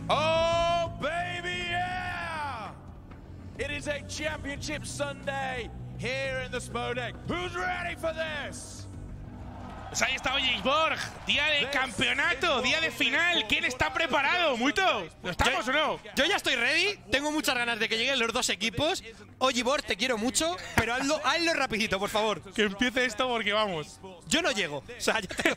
Oh, baby, yeah! It is a championship Sunday here in the Spodek. Who's ready for this? Pues ahí está James Borg, día de campeonato, día de final. ¿Quién está preparado, Muito? ¿Estamos o no? Yo ya estoy ready, tengo muchas ganas de que lleguen los dos equipos. Oye, Borg, te quiero mucho, pero hazlo rapidito, por favor. Que empiece esto porque vamos. Yo no llego, o sea, ya te lo...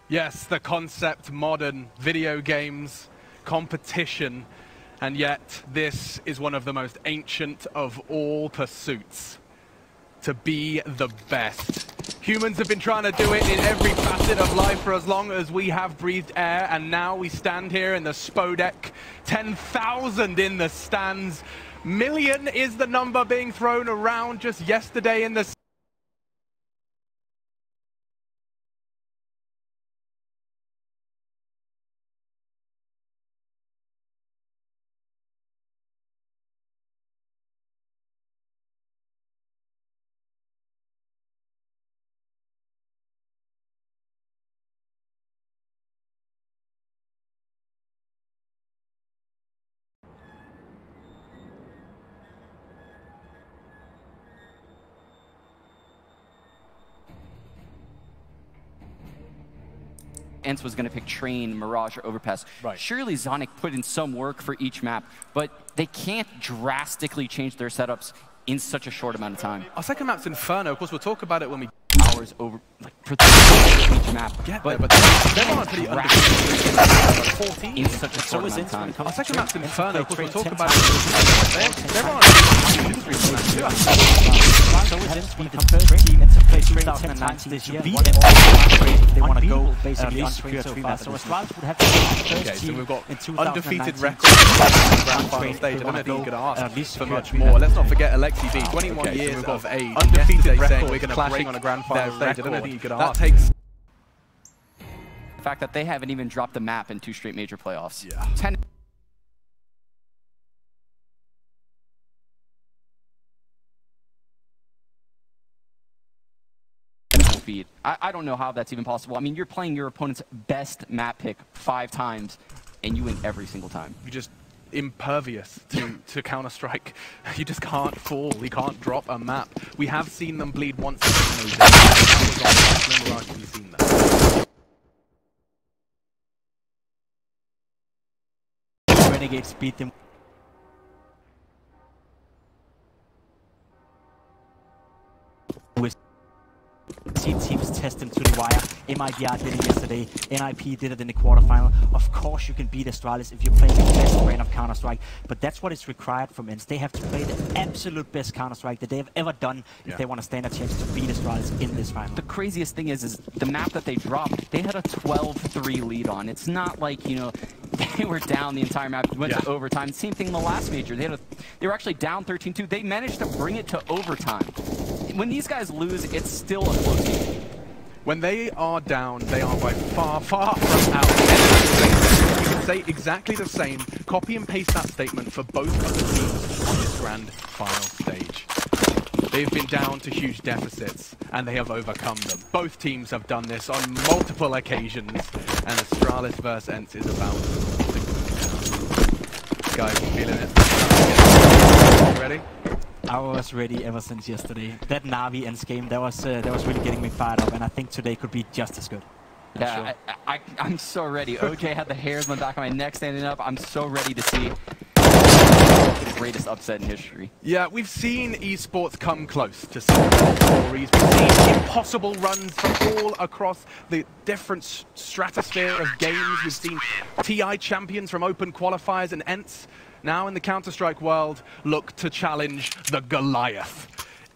Yes, the concept modern video games, competition, and yet this is one of the most ancient of all pursuits. To be the best. Humans have been trying to do it in every facet of life for as long as we have breathed air, and now we stand here in the Spodek, 10,000 in the stands. Million is the number being thrown around just yesterday in the ENCE was going to pick Train, Mirage, or Overpass. Right. Surely Zonic put in some work for each map, but they can't drastically change their setups in such a short amount of time. Our second map's Inferno. Of course, we'll talk about it when we Hours over, like, for each map. get there, but they're on a pretty undefeated 14. In such a short amount of time. Our second map's Inferno. Of course, we'll talk about it. They're on So is ENCE one of the first teams to play 2019 this year. If they want to go basically unsecure 3 maps. So Astralis would have to be the first so team we've got in 2019 undefeated records in the grand final stage. I don't think you could ask for much more. Let's not forget Alexi B, 21 years of age. Undefeated record saying we're going to clashing on a grand final stage. I don't think you could ask. That takes The fact that they haven't even dropped a map in 2 straight major playoffs. Yeah. 10 feed. I don't know how that's even possible. I mean, you're playing your opponent's best map pick 5 times, and you win every single time. you just impervious to Counter-Strike. You just can't fall. You can't drop a map. We have seen them bleed once in the major. That was on Mirage. We've seen that. Renegades beat them. With teams test them to the wire. MIBR did it yesterday. NIP did it in the quarterfinal. Of course, you can beat Astralis if you're playing the best brand of Counter-Strike, but that's what is required from ENCE. They have to play the absolute best Counter-Strike that they have ever done if they want to stand a chance to beat Astralis in this final. The craziest thing is the map that they dropped, they had a 12-3 lead on. It's not like, you know, they were down the entire map, went to overtime. Same thing in the last major. They were actually down 13-2. They managed to bring it to overtime. When these guys lose, it's still a close game. When they are down, they are by far, far from out. You can say exactly the same, copy and paste that statement for both of the teams on this grand final stage. They've been down to huge deficits, and they have overcome them. Both teams have done this on multiple occasions, and Astralis vs ENCE is about to guys, you feeling it? Ready? I was ready ever since yesterday. That Na'Vi ENCE game, that was really getting me fired up, and I think today could be just as good. Yeah, sure. I'm so ready. OJ had the hairs on the back of my neck standing up. I'm so ready to see the greatest upset in history. Yeah, we've seen esports come close to some stories. We've seen impossible runs from all across the different stratosphere of games. We've seen TI champions from open qualifiers, and ENCE now in the Counter-Strike world look to challenge the Goliath.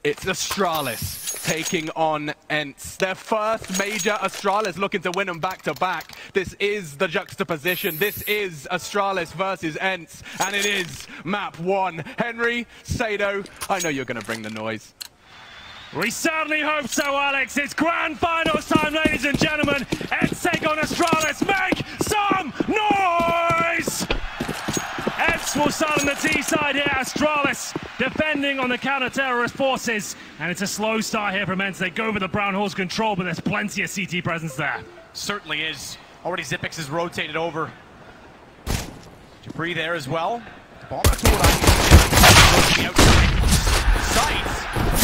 It's Astralis taking on ENCE. Their first major Astralis looking to win them back-to-back. This is the juxtaposition. This is Astralis versus ENCE, and it is map 1. Henry, Sado, I know you're going to bring the noise. We certainly hope so, Alex. It's grand finals time, ladies and gentlemen. ENCE take on Astralis. Make some noise! ENCE will start on the T side here. Astralis defending on the counter-terrorist forces. And it's a slow start here from ENCE. They go for the Brown Horse control, but there's plenty of CT presence there. Certainly is. Already Xyp9x has rotated over. dupreeh there as well. The ball not toward the outside sight.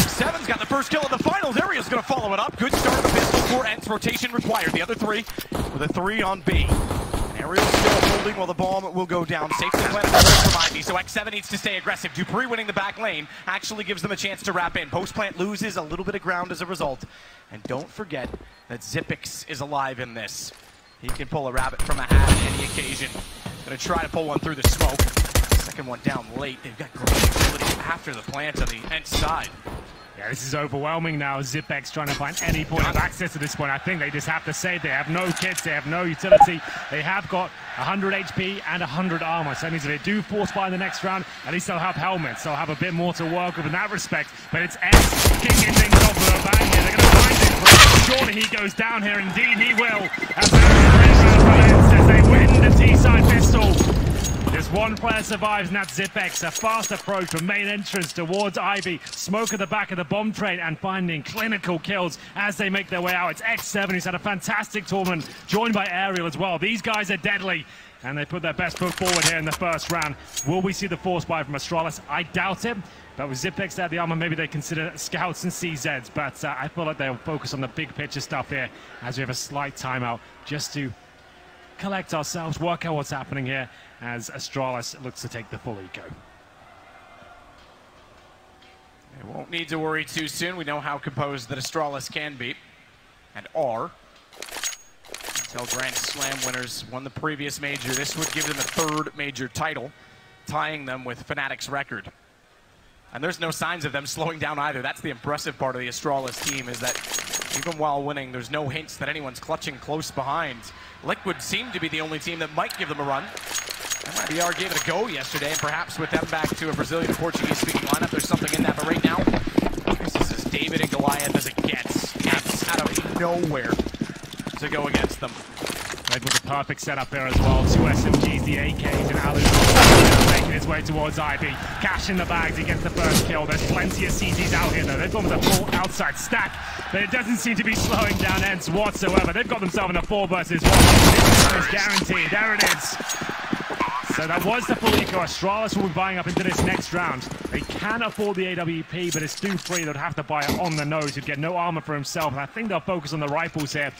Seven's got the first kill in the finals. Aria's going to follow it up. Good start of the pistol for ENCE. Rotation required. The other 3 with a 3 on B. Aerial still holding while the bomb will go down. Safety planted from Ivy, so X7 needs to stay aggressive. dupreeh winning the back lane actually gives them a chance to wrap in. Post plant loses a little bit of ground as a result. And don't forget that Xyp9x is alive in this. He can pull a rabbit from a hat on any occasion. Gonna try to pull one through the smoke. Second one down late. They've got great ability after the plant on the ENCE side. Yeah, this is overwhelming now. Xyp9x trying to find any point of access to this point. I think they just have to say they have no kits, they have no utility. They have got 100 HP and 100 armor. So that means if they do force buy in the next round, at least they'll have helmets. They'll have a bit more to work with in that respect. But it's ENCE kicking things off with a bang here. They're going to find him. Surely he goes down here. Indeed he will. As they win the T-side pistol. Just one player survives, and that's Xyp9x. A fast approach from main entrance towards Ivy. Smoke at the back of the bomb train and finding clinical kills as they make their way out. It's X7 who's had a fantastic tournament, joined by Aerial as well. These guys are deadly, and they put their best foot forward here in the first round. Will we see the force buy from Astralis? I doubt it. But with Zipex there, the armor, maybe they consider scouts and CZs. But I feel like they'll focus on the big picture stuff here as we have a slight timeout just to collect ourselves, work out what's happening here as Astralis looks to take the full eco. They won't need to worry too soon. We know how composed that Astralis can be and are. Until Grand Slam winners won the previous major, this would give them a third major title, tying them with Fnatic's record. And there's no signs of them slowing down either. That's the impressive part of the Astralis team, is that even while winning, there's no hints that anyone's clutching close behind. Liquid seemed to be the only team that might give them a run. MIBR gave it a go yesterday, and perhaps with them back to a Brazilian and Portuguese-speaking lineup, there's something in that. But right now, this is as David and Goliath as it gets. It's out of nowhere to go against them. Red with the perfect setup there as well. 2 SMGs, the AKs, and Alu making his way towards Ivy. Cash in the bags, he gets the first kill. There's plenty of CZs out here though. They've gone with a full outside stack, but it doesn't seem to be slowing down ENCE whatsoever. They've got themselves in a 4 versus 1. It's guaranteed. There it is. So that was the full eco. Astralis will be buying up into this next round. They can afford the AWP, but it's too free. They'd have to buy it on the nose. He'd get no armor for himself. And I think they'll focus on the rifles here.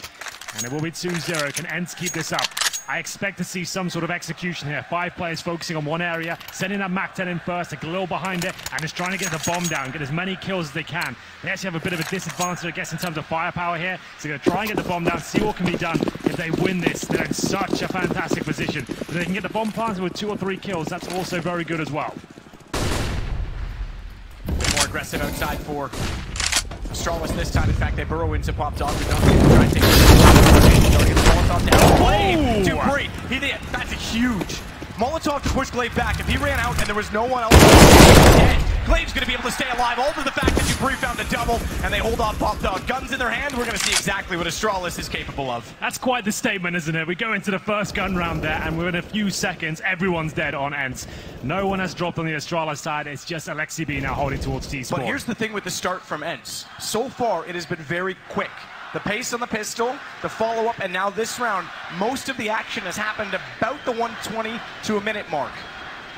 And it will be 2-0. Can ENCE keep this up? I expect to see some sort of execution here. 5 players focusing on one area, sending that MAC-10 in first, a Galil behind it, and just trying to get the bomb down, get as many kills as they can. They actually have a bit of a disadvantage, I guess, in terms of firepower here. So they're going to try and get the bomb down, see what can be done. If they win this, they're in such a fantastic position. If they can get the bomb planted with 2 or 3 kills, that's also very good as well. More aggressive outside for Astralis this time. In fact, they burrow into Pop Dog. Try and take Glaive to Bree. He did. That's huge. Molotov to push Glaive back. If he ran out and there was no one else dead, Glaive's going to be able to stay alive. All to the fact that Dupree found a double and they hold off Pop Dog. Guns in their hand. We're going to see exactly what Astralis is capable of. That's quite the statement, isn't it? We go into the first gun round there, and within a few seconds, everyone's dead on ENCE. No one has dropped on the Astralis side. It's just Alexi B now holding towards T-Sport. But here's the thing with the start from ENCE. So far, it has been very quick. The pace on the pistol, the follow-up, and now this round, most of the action has happened about the 120 to a minute mark.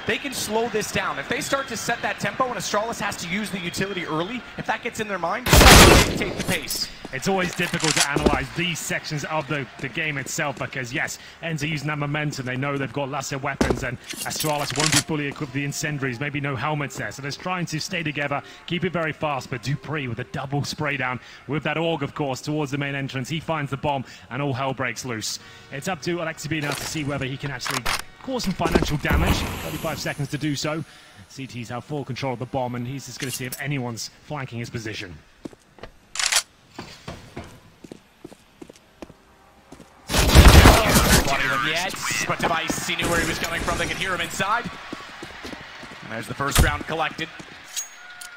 They can slow this down. If they start to set that tempo and Astralis has to use the utility early, if that gets in their mind, they dictate the pace. It's always difficult to analyze these sections of the game itself because, yes, ENCE are using that momentum. They know they've got lesser weapons, and Astralis won't be fully equipped with the incendiaries, maybe no helmets there. So they're trying to stay together, keep it very fast, but Dupree with a double spray down with that AUG, of course, towards the main entrance. He finds the bomb, and all hell breaks loose. It's up to Alexi B now to see whether he can actually cause some financial damage. 35 seconds to do so. CT's have full control of the bomb, and he's just going to see if anyone's flanking his position. Yet, but Device, he knew where he was coming from. They could hear him inside. And there's the first round collected.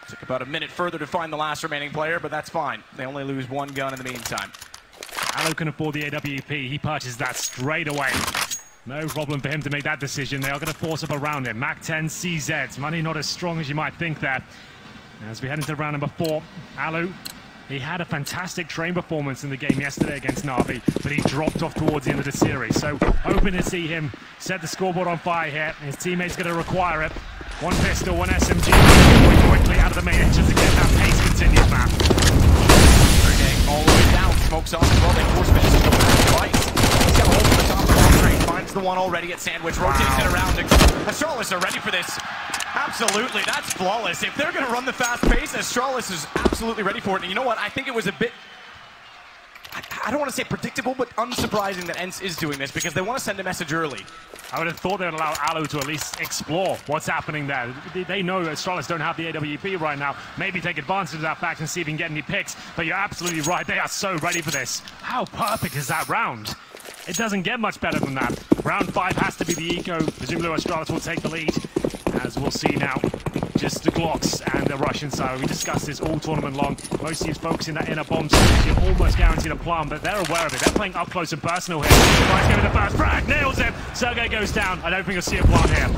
Took about a minute further to find the last remaining player, but that's fine. They only lose 1 gun in the meantime. Alu can afford the AWP. He purchases that straight away. No problem for him to make that decision. They are going to force up around him. MAC-10 CZs. Money not as strong as you might think there. As we head into round number 4, Alu, he had a fantastic train performance in the game yesterday against Na'Vi, but he dropped off towards the end of the series. So hoping to see him set the scoreboard on fire here. His teammates going to require it. 1 pistol, 1 SMG. Going quickly out of the main entrance again. That pace continues, man. They're getting all the way down. Smokes on as well. They force finishes the Device. He's got a hold of the top of the long train. Finds the one already at Sandwich. Rotates it around. Astralis are ready for this. Absolutely, that's flawless. If they're going to run the fast pace, Astralis is absolutely ready for it. And you know what? I think it was a bit, I don't want to say predictable, but unsurprising that ENCE is doing this because they want to send a message early. I would have thought they would allow Alu to at least explore what's happening there. They know that Astralis don't have the AWP right now. Maybe take advantage of that fact and see if he can get any picks. But you're absolutely right. They are so ready for this. How perfect is that round? It doesn't get much better than that. Round 5 has to be the eco. Presumably Astralis will take the lead. As we'll see now, just the Glocks and the Russian side. We discussed this all tournament long. Most teams focusing that inner bomb side. You're almost guaranteed a plant, but they're aware of it. They're playing up close and personal here. Tries to go with the first frag, nails it. Sergey goes down. I don't think you'll see a plant here.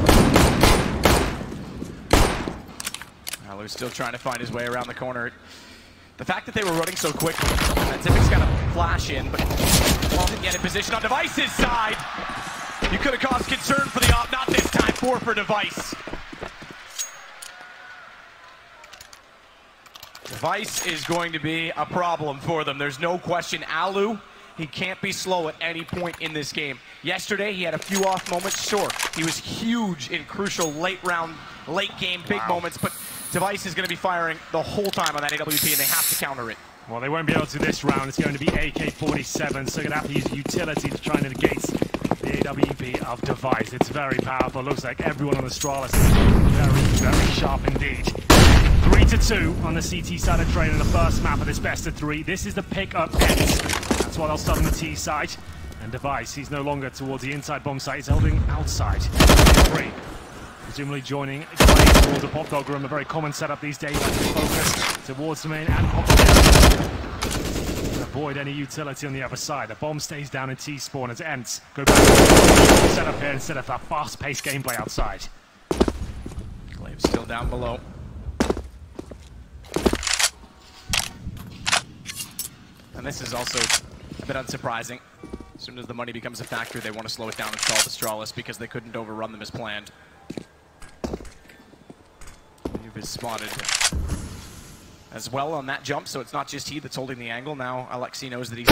Alu's still trying to find his way around the corner. The fact that they were running so quickly, that Zipic's got to flash in, but wasn't yet in position on Device's side. You could have caused concern for the op, not this time. 4 for Device. Device is going to be a problem for them. There's no question. Alu, he can't be slow at any point in this game. Yesterday, he had a few off moments, sure. He was huge in crucial late game, big moments, but Device is going to be firing the whole time on that AWP, and they have to counter it. Well, they won't be able to this round. It's going to be AK-47, so they're going to have to use utility to try and negate the AWP of Device. It's very powerful. Looks like everyone on Astralis is very, very sharp indeed. 3-2 on the CT side of Train in the first map of this best of 3. This is the pick-up end. That's why they'll start on the T side. And Device, he's no longer towards the inside bomb site. He's holding outside. 3. Presumably joining towards the pop dog room, a very common setup these days. Focus towards the main and opposite. Avoid any utility on the other side. The bomb stays down in T-spawn as Ents go back to the setup here instead of that fast-paced gameplay outside. Glaive's still down below. And this is also a bit unsurprising. As soon as the money becomes a factor, they want to slow it down and stall Astralis because they couldn't overrun them as planned. You've been spotted as well on that jump, so it's not just he that's holding the angle. Now Alexi knows that he's...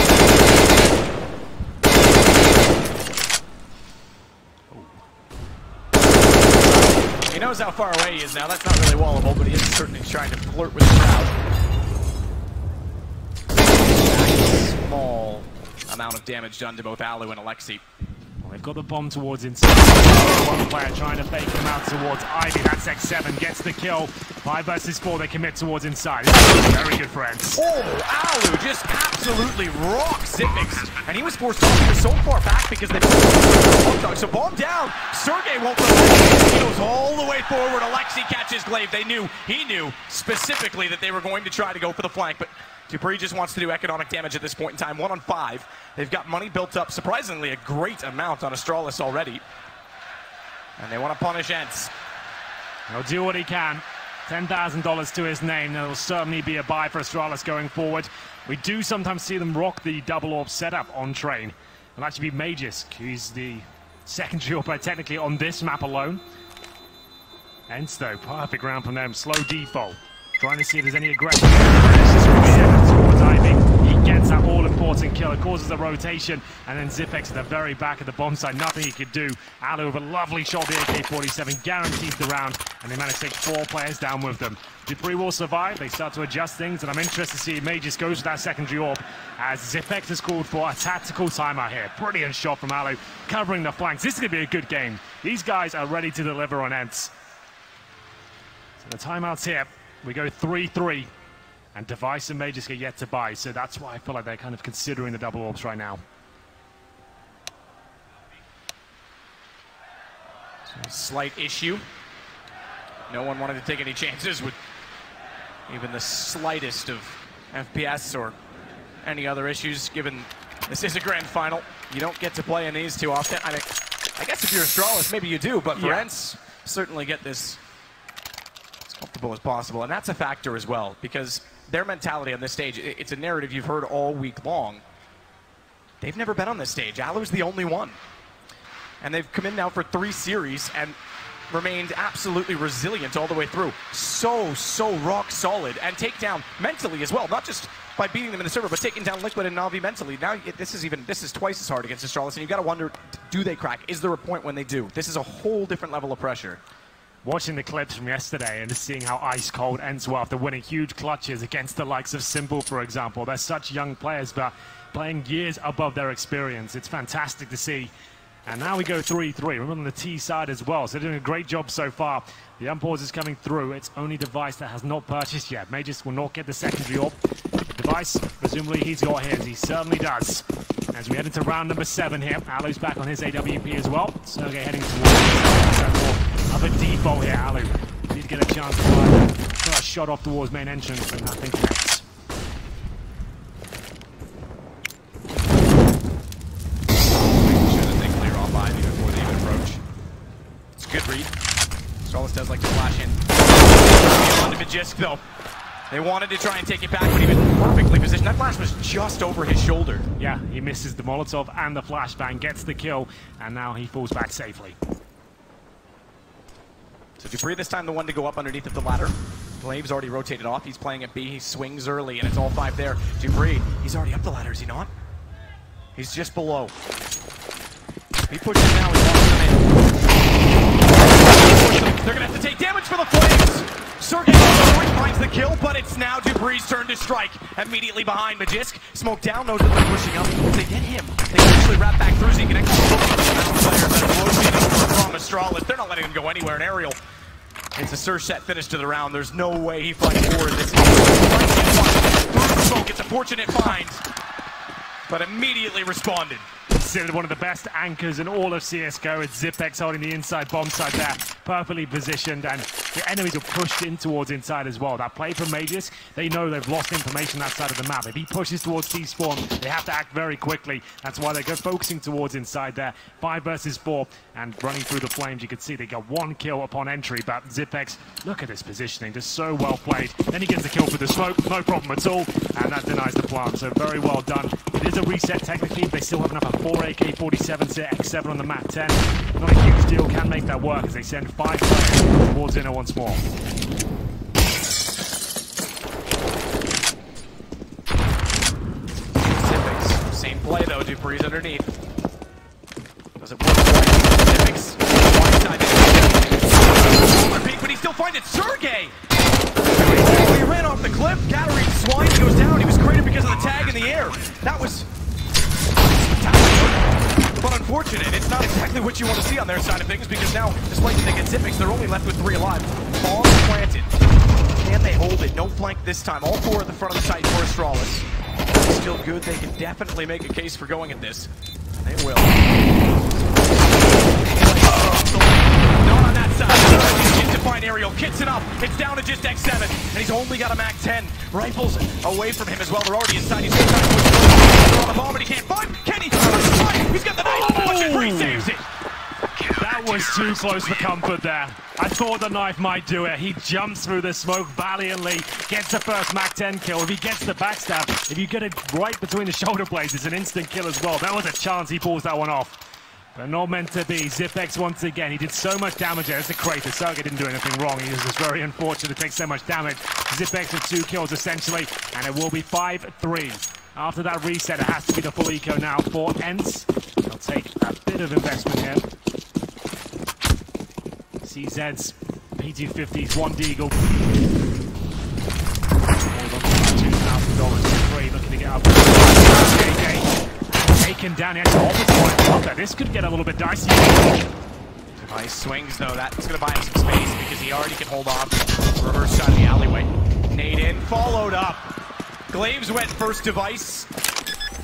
He knows how far away he is now. That's not really wallable, but he is certainly trying to flirt with the crowd. Small amount of damage done to both Alu and Alexi. They've got the bomb towards inside. One player trying to fake him out towards Ivy. That's X7, gets the kill. 5 versus 4, they commit towards inside. Very good friends. Oh, Alu just absolutely rocks Xyp9x. And he was forced to go so far back because they put so bomb down. Sergey won't let. He goes all the way forward. Alexi catches Glaive. He knew specifically that they were going to try to go for the flank, but dupreeh just wants to do economic damage at this point in time. 1 on 5. They've got money built up, surprisingly a great amount on Astralis already. And they want to punish Ents. He'll do what he can. $10,000 to his name. There will certainly be a buy for Astralis going forward. We do sometimes see them rock the double AWP setup on Train. It'll actually be Magisk, who's the secondary AWP player technically on this map alone. Ents though, perfect round from them. Slow default. Trying to see if there's any aggression. Towards Ivy. He gets that all-important kill. It causes a rotation. And then Xyp9x at the very back of the bomb site. Nothing he could do. Alu with a lovely shot. The AK-47 guarantees the round. And they manage to take 4 players down with them. dupreeh will survive. They start to adjust things. And I'm interested to see if Magisk goes for that secondary AWP. As Xyp9x has called for a tactical timeout here. Brilliant shot from Alu. Covering the flanks. This is going to be a good game. These guys are ready to deliver on Ents. So the timeout's here. We go 3-3, and Device and Magisk are yet to buy, so that's why I feel like they're kind of considering the double AWPs right now. So slight issue. No one wanted to take any chances with even the slightest of FPS or any other issues, given this is a grand final. You don't get to play in these too often. I guess if you're Astralis, maybe you do, but for Ents, certainly get this comfortable as possible, and that's a factor as well, because their mentality on this stage, it's a narrative you've heard all week long. They've never been on this stage. Alu's the only one. And they've come in now for 3 series and remained absolutely resilient all the way through. So rock solid, and take down mentally as well, not just by beating them in the server, but taking down Liquid and Na'Vi mentally. Now this is twice as hard against Astralis, and you got to wonder, do they crack? Is there a point when they do? This is a whole different level of pressure. Watching the clips from yesterday and just seeing how ice cold Ents were after winning huge clutches against the likes of Simple, for example. They're such young players, but playing years above their experience. It's fantastic to see. And now we go 3-3. Remember on the T side as well. So they're doing a great job so far. The unpause is coming through. It's only Device that has not purchased yet. Magisk will not get the secondary AWP. Device, presumably he's got his. He certainly does. As we head into round number 7 here. Alu's back on his AWP as well. Sergey heading towards of a default here. Alu did get a chance to fire a shot off towards main entrance, and nothing connects. Making sure that they clear off Ivy before they even approach. It's a good read. Astralis does like to flash in. On to Magisk though. They wanted to try and take it back, but he was perfectly positioned. That flash was just over his shoulder. Yeah, he misses the Molotov and the flashbang, gets the kill, and now he falls back safely. So dupreeh this time the one to go up underneath of the ladder. Glaive's already rotated off. He's playing at B. He swings early, and it's all 5 there. Dupree, he's already up the ladder, is he not? He's just below. He pushes now. He walks them in. They're going to have to take damage for the Flames. Sergey finds the kill, but it's now Dupree's turn to strike. Immediately behind Magisk. Smoke down, knows that they're pushing up. If they get him, they can actually wrap back through. Zeke and X players that are rotating over from Astralis. They're not letting him go anywhere in aerial. It's a Surge set finish to the round. There's no way he fights forward. This is smoke. It's a fortunate find, but immediately responded. Considered one of the best anchors in all of CSGO. It's Zipex holding the inside bomb site there, perfectly positioned, and the enemies are pushed in towards inside as well. That play from Magisk, they know they've lost information that side of the map. If he pushes towards T-spawn, they have to act very quickly. That's why they go focusing towards inside there. 5 versus 4, and running through the flames, you can see they got 1 kill upon entry, but Zipex, look at this positioning, just so well played. Then he gets the kill for the smoke, no problem at all, and that denies the plant, so very well done. It is a reset technically, they still have enough of 4 AK-47s to X7 on the map 10. Not a huge deal, can make that work as they send 5 players towards inner once more. Zipex, same play though, Dupree's underneath. Does it work? Zipex, shoulder peek, but he still finds it. Sergey! He ran off the cliff, Gathering Swine goes down. He was created because of the tag in the air. That was but unfortunate. It's not exactly what you want to see on their side of things, because now, despite they get Zipex, they're only left with 3 alive. Bomb planted. Can they hold it? No flank this time. All 4 at the front of the site for Astralis. Still good. They can definitely make a case for going at this. They will. Not on that side. He's to find Aerial. Kits it up. It's down to just X7. And he's only got a Mac 10. Rifles away from him as well. They're already inside. He's trying to push on the bomb, but he can't find. Can he? He's got the knife. He saves it. That was too close for comfort there. I thought the knife might do it. He jumps through the smoke valiantly, gets the first Mac 10 kill. If he gets the backstab, if you get it right between the shoulder blades, it's an instant kill as well. That was a chance he pulls that one off. But not meant to be. Zipex once again. He did so much damage there. It's a crater. Sergey didn't do anything wrong. He was just very unfortunate to take so much damage. Zipex with 2 kills essentially, and it will be 5-3. After that reset, it has to be the full eco now for ENCE. They'll take a bit of investment here. CZ's P250s, 1 Deagle. $2,000 for free, looking to get up. Taken down here to opposite. This could get a little bit dicey. Device swings though. That's going to buy him some space because he already can hold off the reverse side of the alleyway. Nade in, followed up. Glaives went first. Device.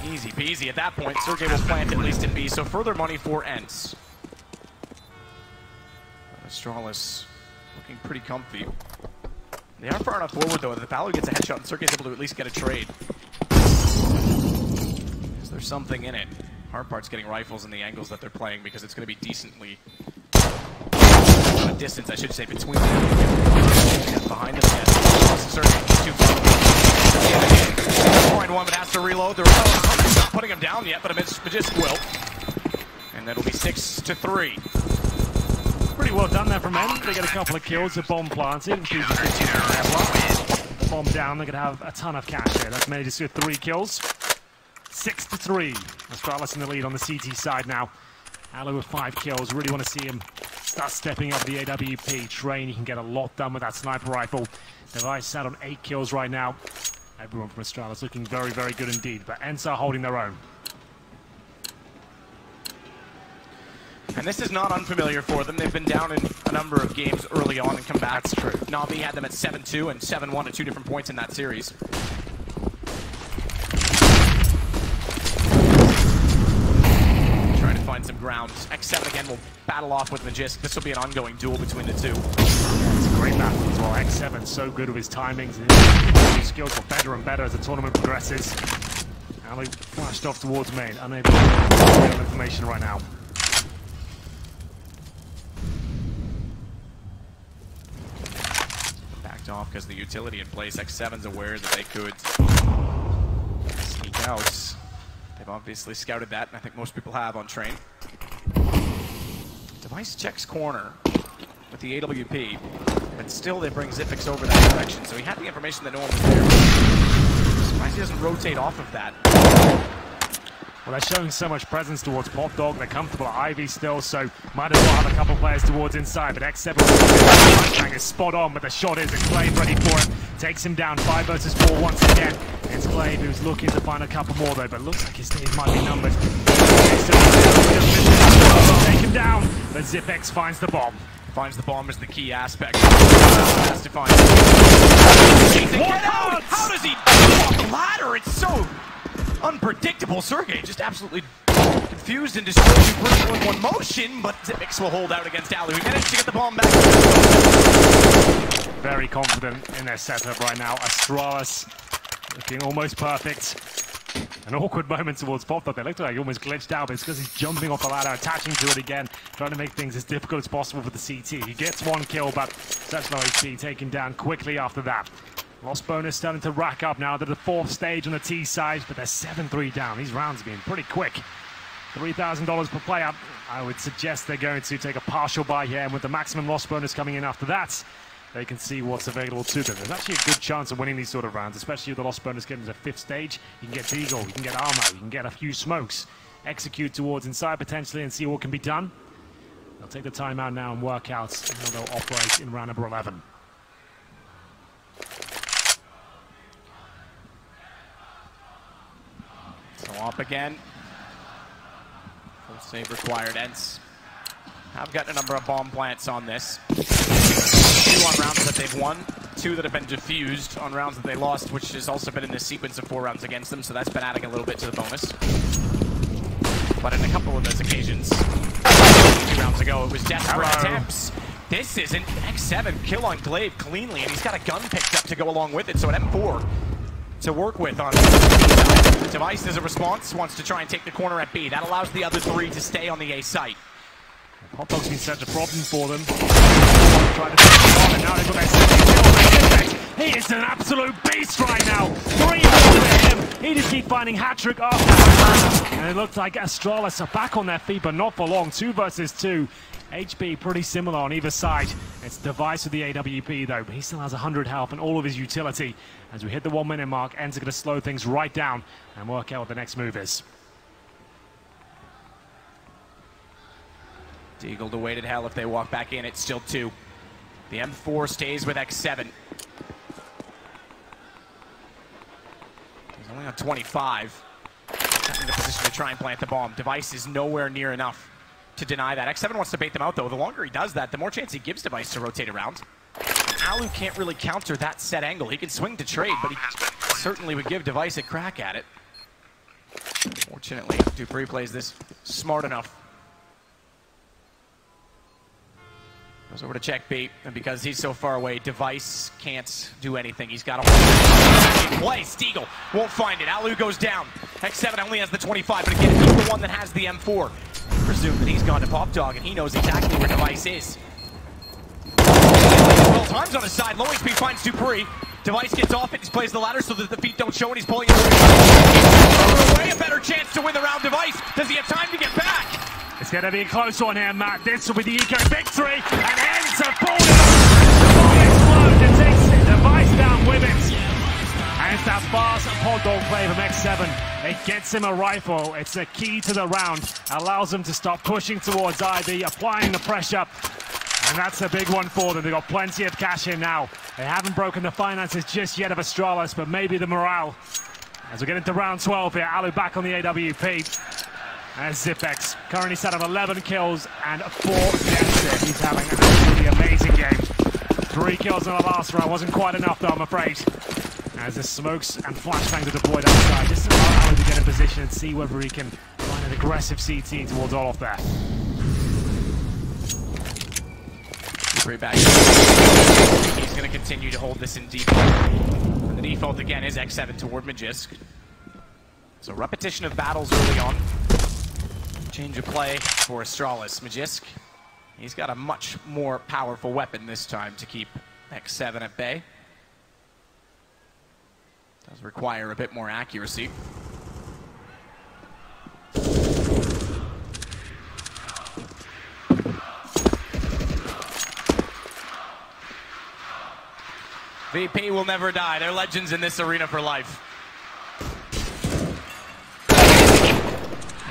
Easy peasy at that point. Sergey will plant at least in B, so further money for ENCE. Astralis looking pretty comfy. They are far enough forward though that if Valor gets a headshot and Sergey's able to at least get a trade. Is there something in it? Hardpart's getting rifles in the angles that they're playing because it's going to be decently a distance, I should say, between them. Behind him, yes. Sergey, too far. Point 1, but has to reload. They're not putting him down yet, but Magisk will. And that'll be 6-3. Pretty well done there from ENCE. They get a couple of kills. The bomb planted. The bomb down. They're going to have a ton of cash here. That's Magisk with 3 kills. 6-3. Astralis in the lead on the CT side now. Allo with 5 kills. Really want to see him start stepping up the AWP train. He can get a lot done with that sniper rifle. Device sat on 8 kills right now. Everyone from Astralis looking very, very good indeed. But ENCE are holding their own. And this is not unfamiliar for them. They've been down in a number of games early on and come back. That's true. Navi had them at 7-2 and 7-1 at 2 different points in that series. Trying to find some ground. X7 again will battle off with Magisk. This will be an ongoing duel between the two. It's a great map as well. X7 so good with his timings. His skills got better and better as the tournament progresses. Ali flashed off towards main, unable to get real information right now. Backed off because the utility in place. X7's aware that they could sneak out. They've obviously scouted that, and I think most people have on train. Device checks corner with the AWP. But still, they bring Xyp9x over that direction, so he had the information that no one was there. Surprised he doesn't rotate off of that. Well, they're showing so much presence towards Pop Dog. They're comfortable at Ivy still, so might as well have a couple players towards inside. But X7 is spot on, but the shot is Enclave ready for it. Takes him down 5 versus 4 once again. It's Clave who's looking to find a couple more though, but looks like his days might be numbered. Take him down, but Xyp9x finds the bomb. Finds the bomb is the key aspect. Has to find get out! How does he walk the ladder? It's so unpredictable. Sergej just absolutely confused and destroyed dupreeh in one motion, but Xyp9x will hold out against Alu. He managed to get the bomb back. Very confident in their setup right now. Astralis looking almost perfect. An awkward moment towards Pop Dog. They looked like he almost glitched out, but it's because he's jumping off the ladder, attaching to it again, trying to make things as difficult as possible for the CT. He gets 1 kill, but such low HP, taken down quickly after that. Lost bonus starting to rack up now. They're the 4th stage on the T side, but they're 7-3 down. These rounds have been pretty quick. $3,000 per player. I would suggest they're going to take a partial buy here, and with the maximum loss bonus coming in after that, they can see what's available to them. There's actually a good chance of winning these sort of rounds, especially with the loss bonus getting to the 5th stage. You can get Deagle, you can get armor, you can get a few smokes, execute towards inside potentially and see what can be done. They'll take the time out now and work out how they'll operate in round number 11. So up again. Full save required. ENCE have gotten a number of bomb plants on this. 2 on rounds that they've won, 2 that have been defused on rounds that they lost, which has also been in this sequence of 4 rounds against them, so that's been adding a little bit to the bonus. But in a couple of those occasions, 2 rounds ago, it was desperate attempts. This is an X7 kill on Glaive cleanly, and he's got a gun picked up to go along with it, so an M4 to work with on Device as a response, wants to try and take the corner at B. That allows the other 3 to stay on the A site. Pop Dog's been such a problem for them. Trying to take the bomb, and now they've got their second kill. He is an absolute beast right now. 3 for him. He just keeps finding hat-trick after hat-trick. And it looks like Astralis are back on their feet, but not for long. 2 versus 2. HP pretty similar on either side. It's Device with the AWP though, but he still has 100 health and all of his utility. As we hit the 1-minute mark, ENCE are going to slow things right down and work out what the next move is. Deagle to weighted hell if they walk back in. It's still 2. The M4 stays with X7. He's only on 25. Not in the position to try and plant the bomb. Device is nowhere near enough to deny that. X7 wants to bait them out though. The longer he does that, the more chance he gives Device to rotate around. Alu can't really counter that set angle. He can swing to trade, but he certainly would give Device a crack at it. Fortunately, dupreeh plays this smart enough. Goes over to check B, and because he's so far away, Device can't do anything. He's got a hold in place. Deagle won't find it. Alu goes down. X7 only has the 25, but again, he's the one that has the M4. Presume that he's gone to Pop Dog, and he knows exactly where Device is. Well, time's on his side. Low HP finds dupreeh. Device gets off it. He plays the ladder so that the feet don't show, and he's pulling it away. A better chance to win the round. Device, does he have time to get back? It's going to be a close one here, Matt. This will be the Eco victory, and ENCE have pulled it. The bomb explodes and takes Device down with it. And it's that fast Pop Dog play from X7. It gets him a rifle. It's the key to the round. Allows them to stop pushing towards IB, applying the pressure. And that's a big one for them. They've got plenty of cash in now. They haven't broken the finances just yet of Astralis, but maybe the morale. As we get into round 12 here, Alu back on the AWP. As Xyp9x currently set of 11 kills and 4 deaths. He's having an absolutely amazing game. 3 kills in the last round. Wasn't quite enough though, I'm afraid. As the smokes and flashbangs are deployed outside, just to allow Alu to get in position and see whether he can find an aggressive CT towards Olof there. dupreeh back. He's going to continue to hold this in default. And the default again is X7 toward Magisk. So repetition of battles early on. Change of play for Astralis. Magisk, he's got a much more powerful weapon this time to keep X7 at bay. Does require a bit more accuracy. VP will never die. They're legends in this arena for life.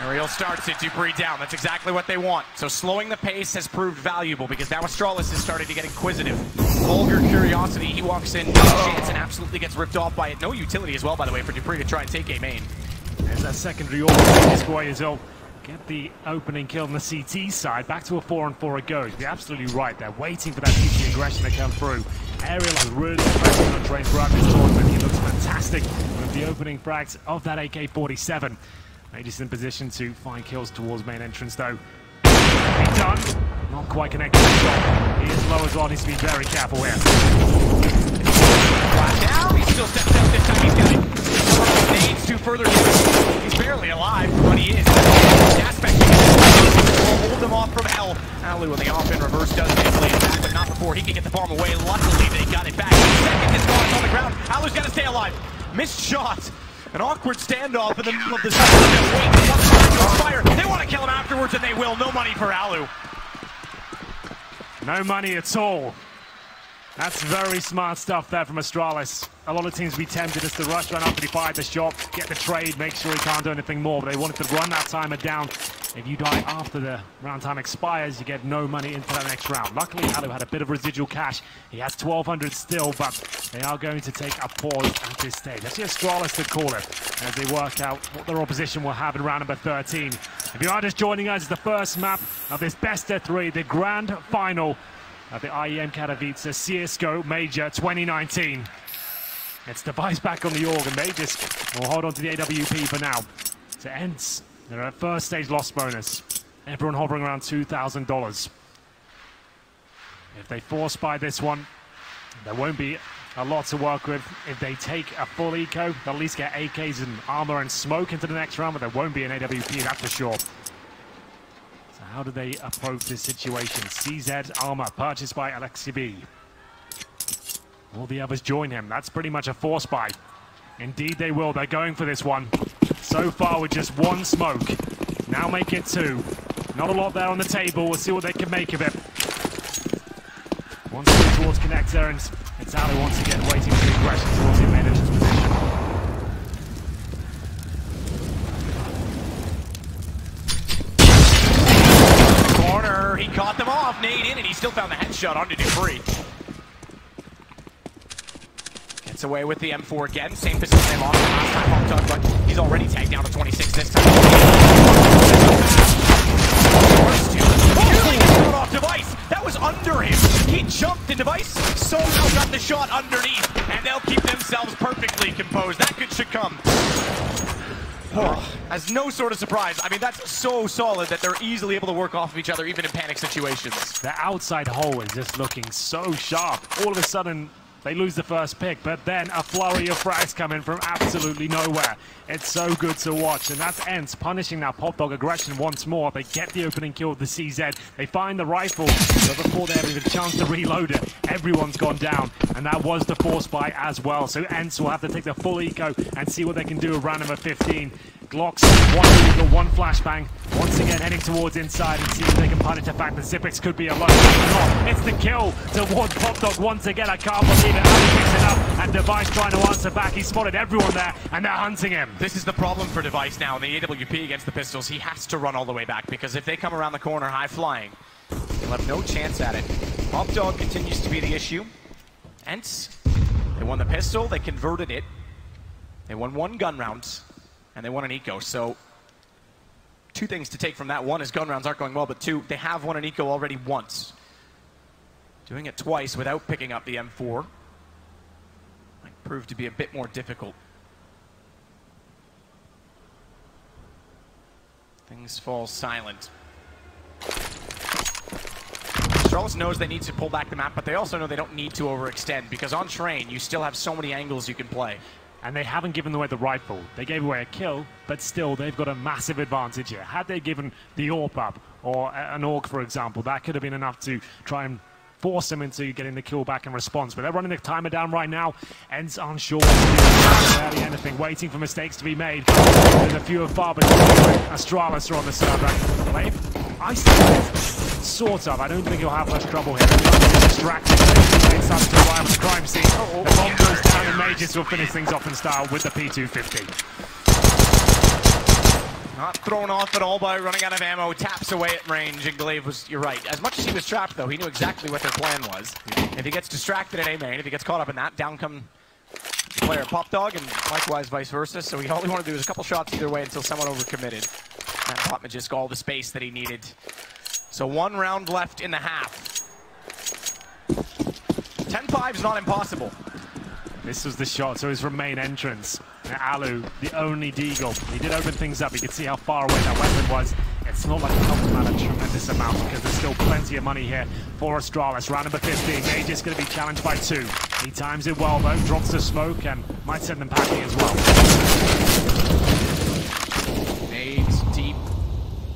Ariel starts it, Dupree down. That's exactly what they want. So slowing the pace has proved valuable because now Astralis is starting to get inquisitive. Vulgar curiosity, he walks in, chance, and absolutely gets ripped off by it. No utility as well, by the way, for Dupree to try and take a main. There's that secondary order. Warriors will get the opening kill on the CT side. Back to a 4-on-4 it goes. You're absolutely right. They're waiting for that CT aggression to come through. Ariel has really impressed on Train throughout this tournament. He looks fantastic with the opening frags of that AK-47. Mage's in position to find kills towards main entrance though. He's done. Not quite connected to the shot. He is low as well. Needs to be very careful here. Flat down. He still steps out this time. He's got it. Nades to further damage. He's barely alive, but he is. Aspect will hold him off from hell. Alu on the off in reverse does manipulate it back, but not before he can get the bomb away. Luckily, they got it back. Second is gone on the ground. Alu's got to stay alive. Missed shot. An awkward standoff in the middle of this. Fire. They want to kill him afterwards, and they will. No money for Alu. No money at all. That's very smart stuff there from Astralis. A lot of teams would be tempted just to rush run after he fired the shot, get the trade, make sure he can't do anything more, but they wanted to run that timer down. If you die after the round time expires, you get no money into that next round. Luckily, Alu had a bit of residual cash. He has 1,200 still, but they are going to take a pause at this stage. Let's see Astralis to call it as they work out what their opposition will have in round number 13. If you are just joining us, it's the first map of this best of 3, the grand final at the IEM Katowice CSGO Major 2019. It's Device back on the org, and they just will hold on to the AWP for now. So ends, they're at first stage loss bonus. Everyone hovering around $2,000. If they force buy this one, there won't be a lot to work with. If they take a full eco, they'll at least get AKs and armor and smoke into the next round, but there won't be an AWP, that's for sure. So how do they approach this situation? CZ armor purchased by Alexi B. All the others join him. That's pretty much a force buy. Indeed they will. They're going for this one. So far with just one smoke. Now make it 2. Not a lot there on the table. We'll see what they can make of it. One step towards connector, and it's Ali once again waiting for the aggression towards the main entrance position. Corner. He caught them off. Nade in, and he still found the headshot onto Dupree. Gets away with the M4 again. Same position they lost last time on Tug, but he's already tagged down to 26 this time. Nearly got off Device. That was under him. He jumped and Device somehow got the shot underneath, and they'll keep themselves perfectly composed. That should come. As no sort of surprise. I mean, that's so solid that they're easily able to work off of each other, even in panic situations. The outside hole is just looking so sharp. All of a sudden, they lose the first pick, but then a flurry of frags come in from absolutely nowhere. It's so good to watch, and that's ENCE punishing that Pop Dog aggression once more. They get the opening kill with the CZ. They find the rifle, but before they have even a chance to reload it, everyone's gone down, and that was the force buy as well. So ENCE will have to take the full eco and see what they can do with round number 15. Glocks, one eagle, one flashbang. Once again heading towards inside and see if they can punish the fact that Xyp9x could be alone. It's the kill towards Pop Dog once again. I can't believe it. Ali picks it up, and Device trying to answer back. He spotted everyone there, and they're hunting him. This is the problem for Device now in the AWP against the Pistols. He has to run all the way back, because if they come around the corner high flying, he'll have no chance at it. Pop Dog continues to be the issue. ENCE, they won the pistol, they converted it. They won 1 gun round, and they won an eco. So 2 things to take from that. 1 is gun rounds aren't going well, but 2, they have won an eco already once. Doing it twice without picking up the M4 might prove to be a bit more difficult. Things fall silent. Astralis knows they need to pull back the map, but they also know they don't need to overextend, because on Train, you still have so many angles you can play. And they haven't given away the rifle. They gave away a kill, but still, they've got a massive advantage here. Had they given the AWP up, or an AUG, for example, that could have been enough to try and force them into getting the kill back in response. But they're running the timer down right now. ENCE unsure what to do. Barely anything, waiting for mistakes to be made. There's a few of far, but Astralis are on the server. Wave, isolated. sort of. I don't think he'll have much trouble here. He's distracted. Teammates up to arrive at the crime scene. The bomb goes down and Magisk will finish things off in style with the P250. Not thrown off at all by running out of ammo. Taps away at range, and Glaive was, you're right. As much as he was trapped, though, he knew exactly what their plan was. If he gets distracted at A main, if he gets caught up in that, down come the player at Pop Dog, and likewise vice versa. So all he wanted to do was a couple shots either way until someone overcommitted. And bought Magisk all the space that he needed. So 1 round left in the half. 10-5 is not impossible. This was the shot, so his main entrance. Now, Alu, the only Deagle. He did open things up. You could see how far away that weapon was. It's not like it helped him out a tremendous amount because there's still plenty of money here for Astralis. Round number 15, Magisk going to be challenged by 2. He times it well, though, drops the smoke and might send them packing as well. Nades deep.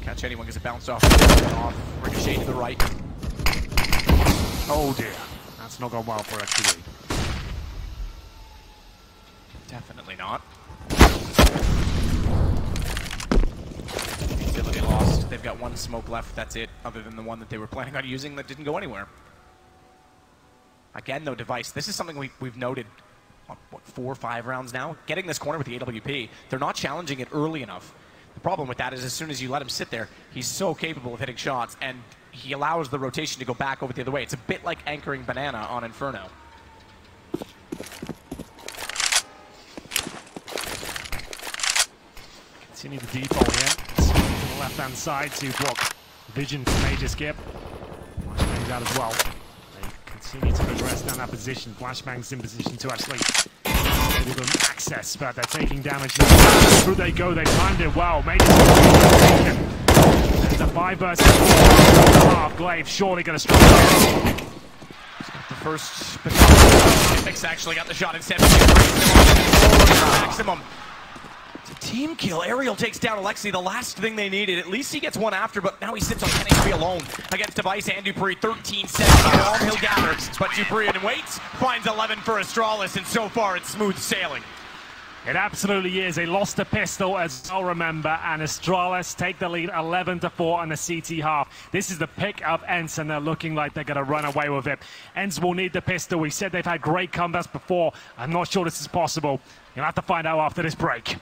Catch anyone because it bounced off. Ricochet to the right. Oh dear, that's not gone well for XQD. Definitely not. Utility lost. They've got 1 smoke left. That's it, other than the one that they were planning on using that didn't go anywhere. Again, though, Device, this is something we've noted, what, 4 or 5 rounds now? Getting this corner with the AWP, they're not challenging it early enough. The problem with that is as soon as you let him sit there, he's so capable of hitting shots, and he allows the rotation to go back over the other way. It's a bit like anchoring Banana on Inferno. Continue the default here. To the left-hand side to block vision from Magisk skip. Flashbang's out as well. They continue to progress down that position. Flashbang's in position to actually give them access, but they're taking damage now. Through they go, they timed it well. Magisk there's a 5 versus 4. Glaive surely going to strike. The first Zipex actually got the shot in 7. Maximum. Team kill. Aerial takes down Alexi, the last thing they needed. At least he gets 1 after, but now he sits on 10 HP alone against Device and Dupree. 13 seconds. Long he'll gather, but Dupree waits, finds 11 for Astralis, and so far it's smooth sailing. It absolutely is. They lost a pistol, as I'll remember, and Astralis take the lead 11-4 on the CT half. This is the pick of ENCE, and they're looking like they're going to run away with it. ENCE will need the pistol. We said they've had great comebacks before. I'm not sure this is possible. You'll have to find out after this break.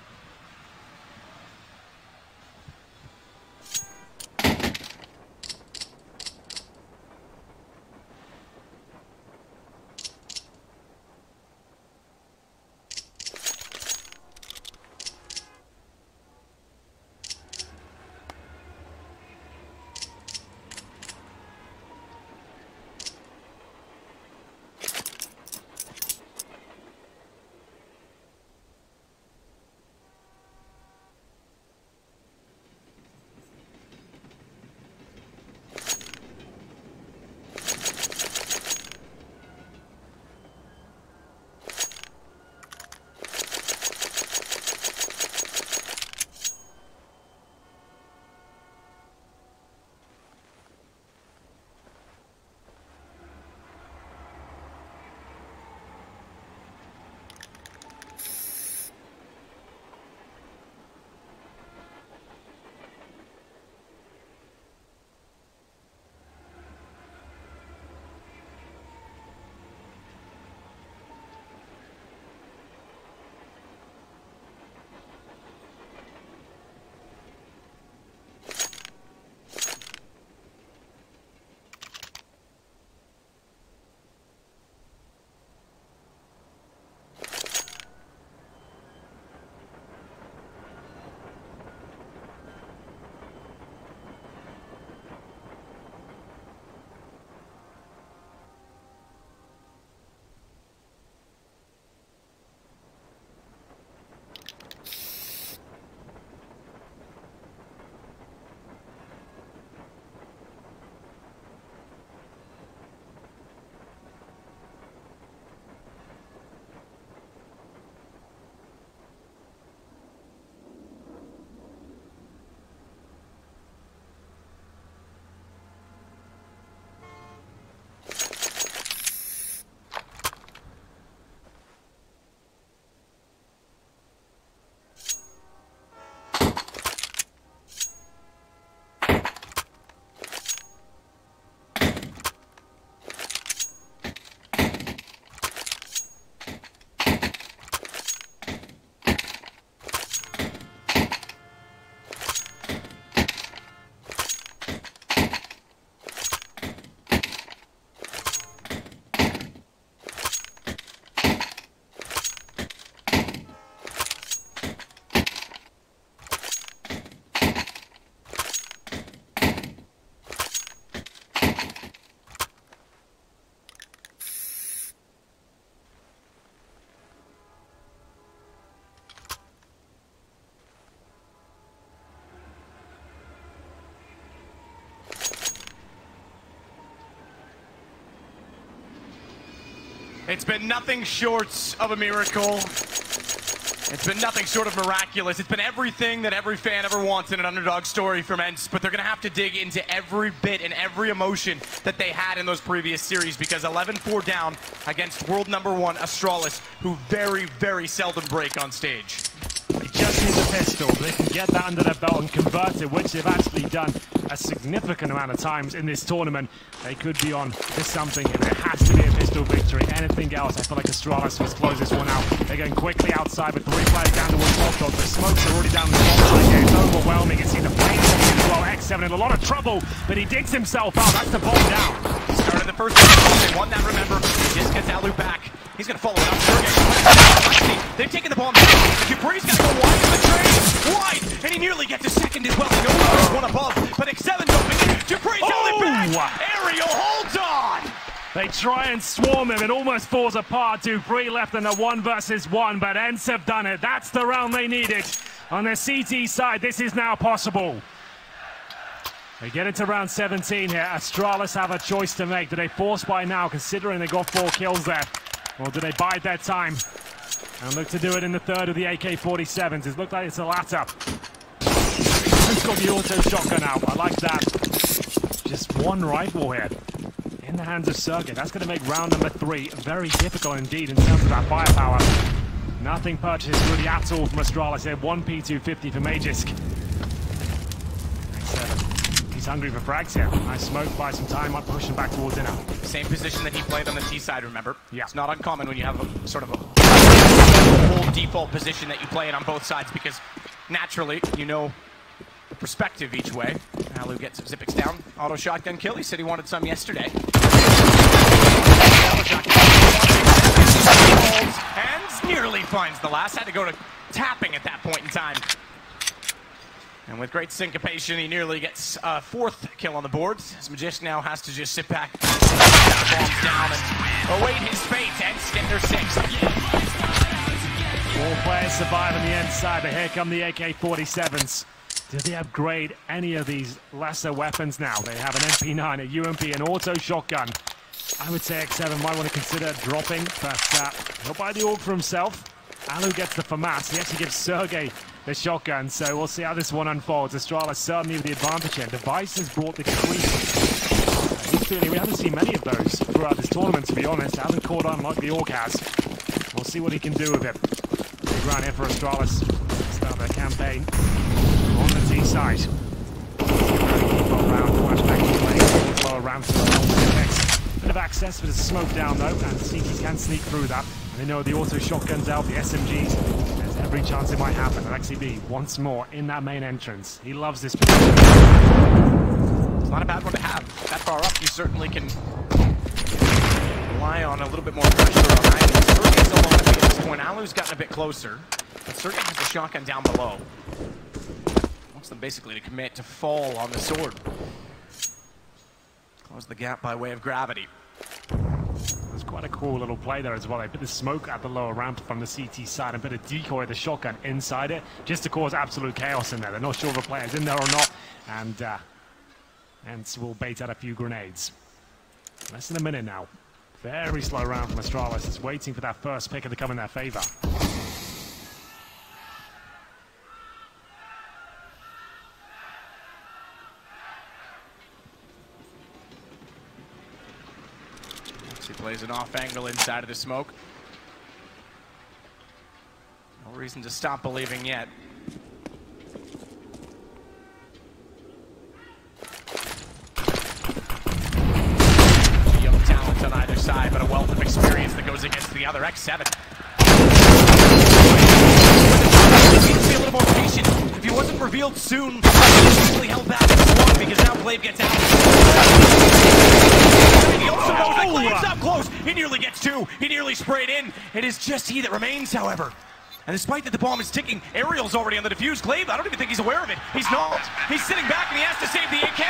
It's been nothing short of a miracle. It's been nothing short of miraculous. It's been everything that every fan ever wants in an underdog story from ENCE, but they're going to have to dig into every bit and every emotion that they had in those previous series, because 11-4 down against world #1 Astralis, who very, very seldom break on stage. They just need the pistol. They can get that under their belt and convert it, which they've actually done a significant amount of times in this tournament. They could be on to something, and it has to be a pistol victory. Anything else, I feel like Astralis must close this one out. They're going quickly outside with 3 players down towards Hotdog. The smokes are already down the bottom side here. It's overwhelming. You see the flames as well. X7 in a lot of trouble, but he digs himself out. That's the bomb down. Started the first one. They won that, remember. He just gets Alu back. He's going to follow it up. Sergey. They've taken the bomb down. Dupree's going to go wide in the train. Wide. And he nearly gets a second as well. He knows there's one above. But X7's open. Dupree's held it back. Aerial holds on. They try and swarm him. It almost falls apart. Dupree left in a 1 versus 1. But ENCE have done it. That's the round they needed. On the CT side, this is now possible. They get into round 17 here. Astralis have a choice to make. Do they force by now, considering they got 4 kills there? Or do they bide their time and look to do it in the third of the AK-47s? It looks like it's the latter. He's got the auto shotgun out. I like that. Just 1 rifle here in the hands of Sergey. That's going to make round number 3 very difficult indeed in terms of that firepower. Nothing purchased really at all from Astralis here. 1 P250 for Magisk. He's hungry for frags here. Nice smoke, buy some time, might push him back towards inner. Same position that he played on the T side, remember? Yeah. It's not uncommon when you have a sort of a whole default position that you play it on both sides, because naturally, you know the perspective each way. Alu gets Xyp9x down. Auto shotgun kill. He said he wanted some yesterday. And nearly finds the last. Had to go to tapping at that point in time. And with great syncopation, he nearly gets a 4th kill on the board. As Magisk now has to just sit back, bombs down, and await his fate. ENCE get their 6th. 4 players survive on the ENCE side, but here come the AK-47s. Did they upgrade any of these lesser weapons now? They have an MP9, a UMP, an auto shotgun. I would say X7 might want to consider dropping, but he'll buy the AUG for himself. Alu gets the FAMAS. He actually gives Sergey the shotgun, so we'll see how this one unfolds. Astralis certainly with the advantage here. Device has brought the creep. We haven't seen many of those throughout this tournament, to be honest. Haven't caught on like the AUG has. We'll see what he can do with it. Big round here for Astralis. Start their campaign on the T side. Round, flashback to play. Lower ramp to the next. Bit of access, but it's smoke down though, and Sneaky can sneak through that. And they know the auto shotgun's out, the SMGs. There's every chance it might happen. Alexi B once more in that main entrance. He loves this position. It's not a bad one to have. That far up, you certainly can rely on a little bit more pressure on that. Sergey's alone at this point. Alu's gotten a bit closer, but Sergey has the shotgun down below. Wants them basically to commit to fall on the sword. Close the gap by way of gravity. It's quite a cool little play there as well. They put the smoke at the lower ramp from the CT side and put a decoy of the shotgun inside it, just to cause absolute chaos in there. They're not sure if the player's in there or not, and ENCE will bait out a few grenades. Less than a minute now. Very slow round from Astralis. It's waiting for that first picker to come in their favor. He plays an off angle inside of the smoke. No reason to stop believing yet. Young talent on either side, but a wealth of experience that goes against the other. X7. He needs to be a little more patient. If he wasn't revealed soon, he usually held back this long, because now Glaive gets out. He also knows that Glaive's up close. He nearly gets 2. He nearly sprayed in. It is just he that remains, however. And despite that the bomb is ticking, Aerial's already on the defuse. Glaive, I don't even think he's aware of it. He's not. He's sitting back and he has to save the AK.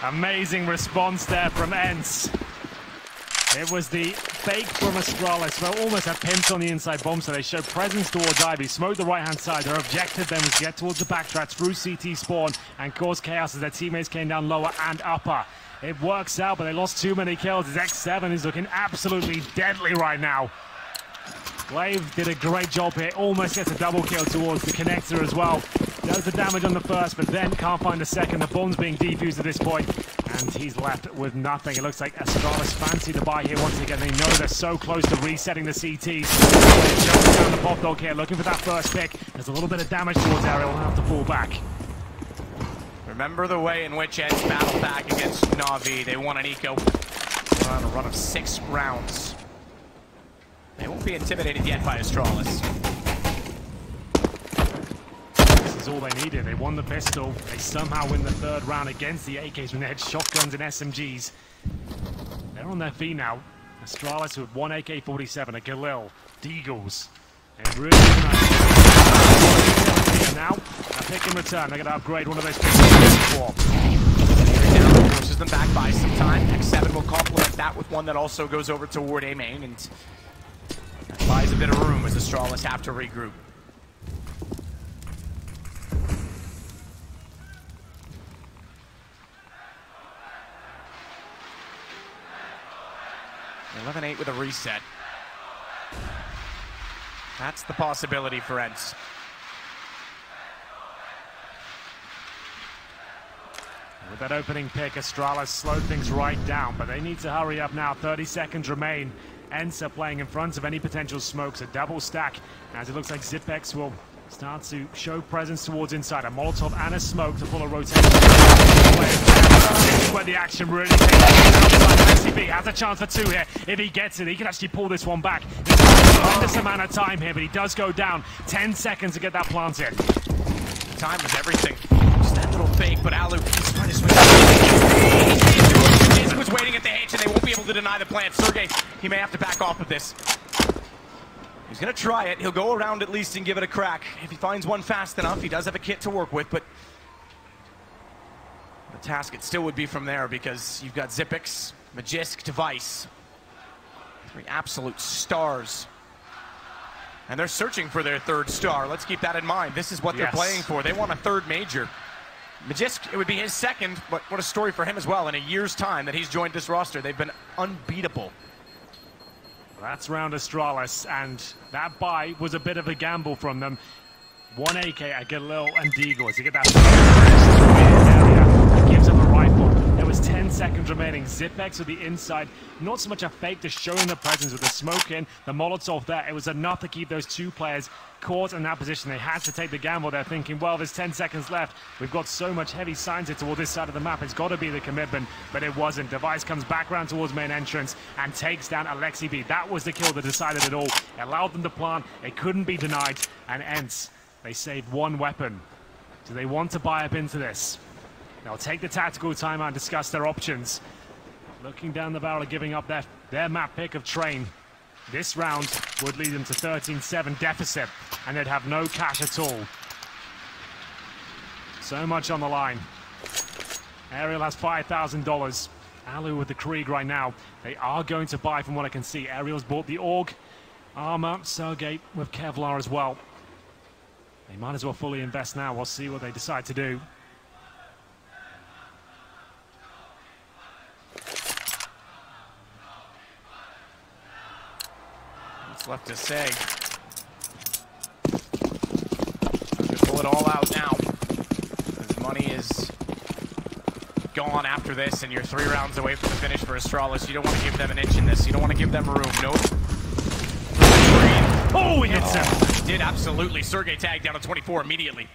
Amazing response there from ENCE. It was the fake from Astralis, well, almost a pinch on the inside bomb, so they showed presence towards Ivy, smoked the right-hand side. Their objective then was to get towards the backtracks through CT spawn and cause chaos as their teammates came down lower and upper. it works out, but they lost too many kills. His X7 is looking absolutely deadly right now. Glaive did a great job here, almost gets a double kill towards the connector as well. Does the damage on the first, but then can't find the second. The bomb's being defused at this point, and he's left with nothing. It looks like Astralis fancy to buy here once again. They know they're so close to resetting the CTs. Jumping down the pop dog here, looking for that first pick. There's a little bit of damage towards Aerial, will have to fall back. Remember the way in which Ed's battled back against Na'Vi. They won an eco on a run of 6 rounds. They won't be intimidated yet by Astralis. This is all they needed. They won the pistol. They somehow win the 3rd round against the AKs when they had shotguns and SMGs. They're on their feet now. Astralis with 1 AK-47, a Galil, Deagles. And really nice. Now, a pick in return. They're going to upgrade one of those picks before. Down forces them back by some time. X7 will complement that with one that also goes over toward A main, and that buys a bit of room as Astralis have to regroup. (11-8) with a reset. That's the possibility for Ents. With that opening pick, Astralis slowed things right down, but they need to hurry up now. 30 seconds remain. Ents are playing in front of any potential smokes. A double stack, as it looks like Zipex will start to show presence towards inside. A Molotov and a smoke to pull a rotation. This is where the action really takes place. XCB has a chance for 2 here. If he gets it, he can actually pull this one back. He's got a tremendous amount of time here, but he does go down. 10 seconds to get that planted. Time was everything. Just that little fake, but Alu is trying to swing. Jisk was waiting at the H, and they won't be able to deny the plant. Sergey, he may have to back off of this. He's going to try it. He'll go around at least and give it a crack. If he finds one fast enough, he does have a kit to work with, but the task it still would be from there because you've got Zipex, Magisk, Device. 3 absolute stars. And they're searching for their 3rd star. Let's keep that in mind. This is what they're playing for. They want a 3rd major. Magisk, it would be his 2nd, but what a story for him as well. In a year's time that he's joined this roster, they've been unbeatable. That's round Astralis, and that buy was a bit of a gamble from them. 1 AK, a Galil, and Deagle. To get that area, gives up a rifle. There was 10 seconds remaining. Zipex with the inside. Not so much a fake, just showing the presence with the smoke in, the Molotov there. It was enough to keep those 2 players caught in that position. They had to take the gamble. They're thinking, well, there's 10 seconds left. We've got so much heavy signs here toward this side of the map. It's got to be the commitment, but it wasn't. Device comes back around towards main entrance and takes down Alexi B. That was the kill that decided it all. It allowed them to plant. It couldn't be denied. And Ents, they saved 1 weapon. Do they want to buy up into this? They'll take the tactical timeout and discuss their options. Looking down the barrel of giving up their map pick of Train. This round would lead them to 13-7 deficit, and they'd have no cash at all. So much on the line. Aerial has $5,000. Alu with the Krieg right now. They are going to buy from what I can see. Aerial's bought the AUG, armor, Sergey with Kevlar as well. They might as well fully invest now. We'll see what they decide to do. Left to say. Pull it all out now. His money is gone after this, and you're 3 rounds away from the finish for Astralis. You don't want to give them an inch in this. You don't want to give them room. Nope. Oh, he hits him. He did, absolutely. Sergey tagged down to 24 immediately.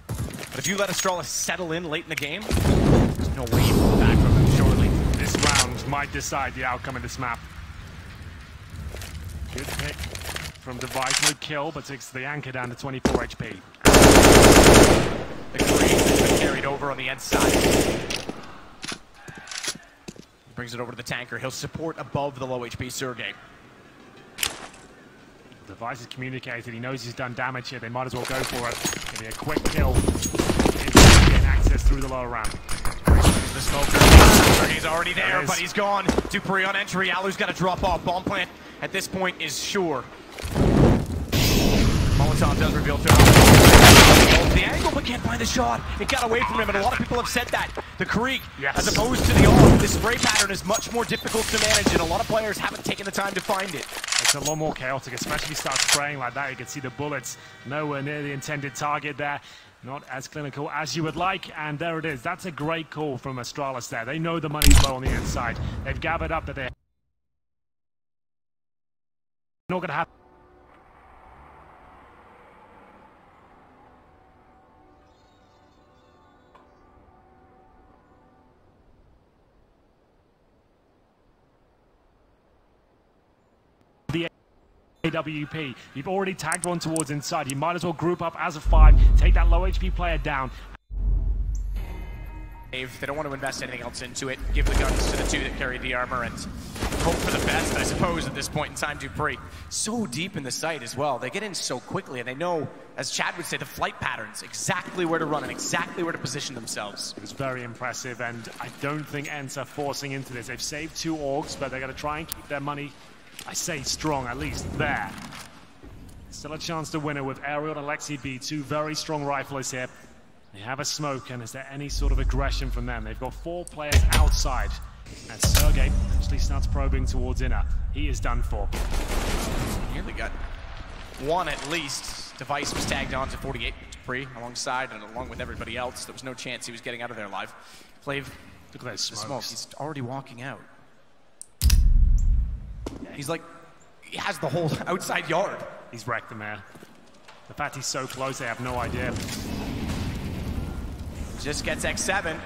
But if you let Astralis settle in late in the game, there's no way you pull back from them shortly. This round might decide the outcome of this map. Good pick from Device, no kill, but takes the anchor down to 24 HP. The Green has been carried over on the end side. He brings it over to the tanker. He'll support above the low HP Sergey. Device is communicated. He knows he's done damage here. They might as well go for it. It'll be a quick kill. Getting access through the lower ramp. The smoker. Sergey's already there, but he's gone. Dupree on entry. Alu's got to drop off. Bomb plant at this point is sure. Molotov does reveal to him. The angle, but can't find the shot. It got away from him, and a lot of people have said that. The Krieg, Yes. as opposed to the AWP, this spray pattern is much more difficult to manage, and a lot of players haven't taken the time to find it. It's a lot more chaotic, especially if you start spraying like that. You can see the bullets nowhere near the intended target there. Not as clinical as you would like, and there it is. That's a great call from Astralis there. They know the money's low on the inside. They've gathered up that they're not going to have. The AWP. You've already tagged one towards inside. You might as well group up as a 5, take that low HP player down. They don't want to invest anything else into it. Give the guns to the 2 that carry the armor and hope for the best, I suppose, at this point in time. dupreeh so deep in the site as well. They get in so quickly, and they know, as Chad would say, the flight patterns, exactly where to run and exactly where to position themselves. It was very impressive, and I don't think ENCE are forcing into this. They've saved 2 orgs, but they're going to try and keep their money, I say, strong, at least there. Still a chance to win it with Aerial and Alexi B, 2 very strong riflers here. They have a smoke, and is there any sort of aggression from them? They've got 4 players outside. And Sergey actually starts probing towards inner. He is done for. Nearly got 1 at least. Device was tagged on to 48. dupreeh alongside and along with everybody else. There was no chance he was getting out of there alive. Flav, Look at those the smokes. smoke. He's already walking out. He's like, he has the whole outside yard. He's wrecked them there. The fact he's so close, they have no idea. Just gets X7.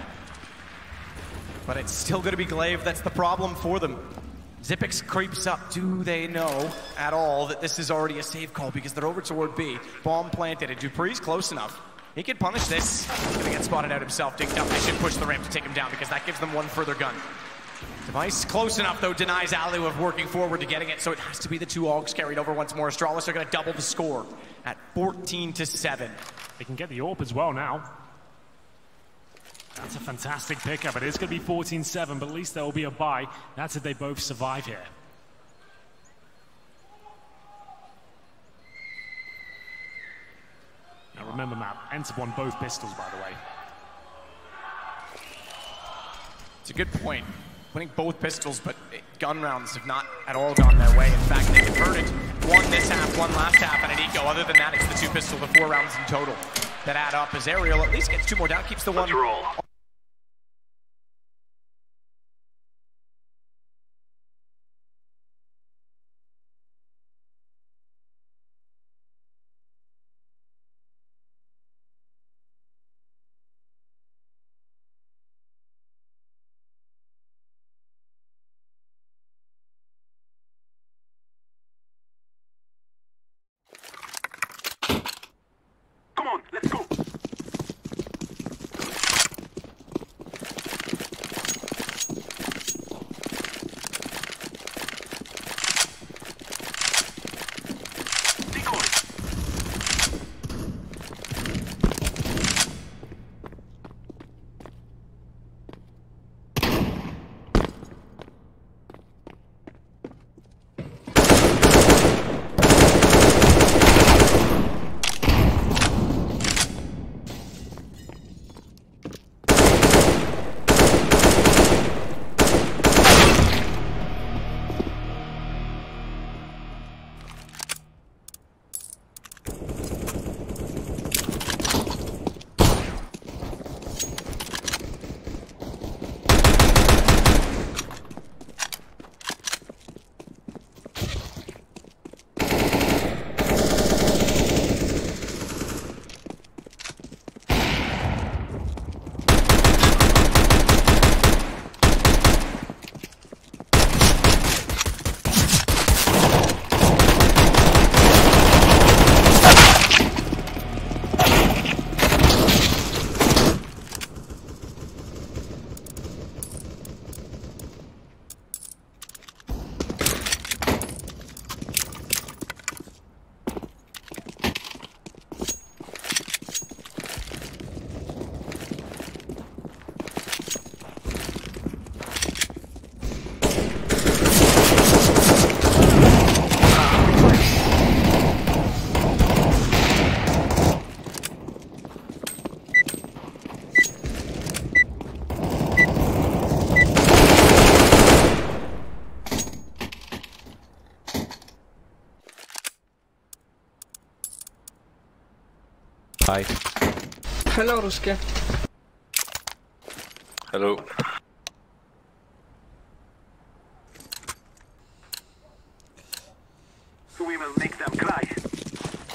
But it's still going to be Glaive. That's the problem for them. Xyp9x creeps up. Do they know at all that this is already a save call? Because they're over toward B. Bomb planted, and dupreeh's close enough. He can punish this. He's going to get spotted out himself. Digged up. They should push the ramp to take him down because that gives them 1 further gun. Device close enough, though, denies Alu of working forward to getting it, so it has to be the 2 AUGs carried over once more. Astralis are going to double the score at 14-7. They can get the AWP as well now. That's a fantastic pickup. It is going to be 14-7, but at least there will be a buy. That's if they both survive here. Now remember, Matt, ENCE have won both pistols, by the way. It's a good point. Winning both pistols, but gun rounds have not at all gone their way. In fact, they converted 1 this half, 1 last half, and an eco. Other than that, it's the 2 pistol, the 4 rounds in total that add up as Aerial at least gets 2 more down, keeps the 1. Hi. Hello, Ruske. Hello. We will make them cry.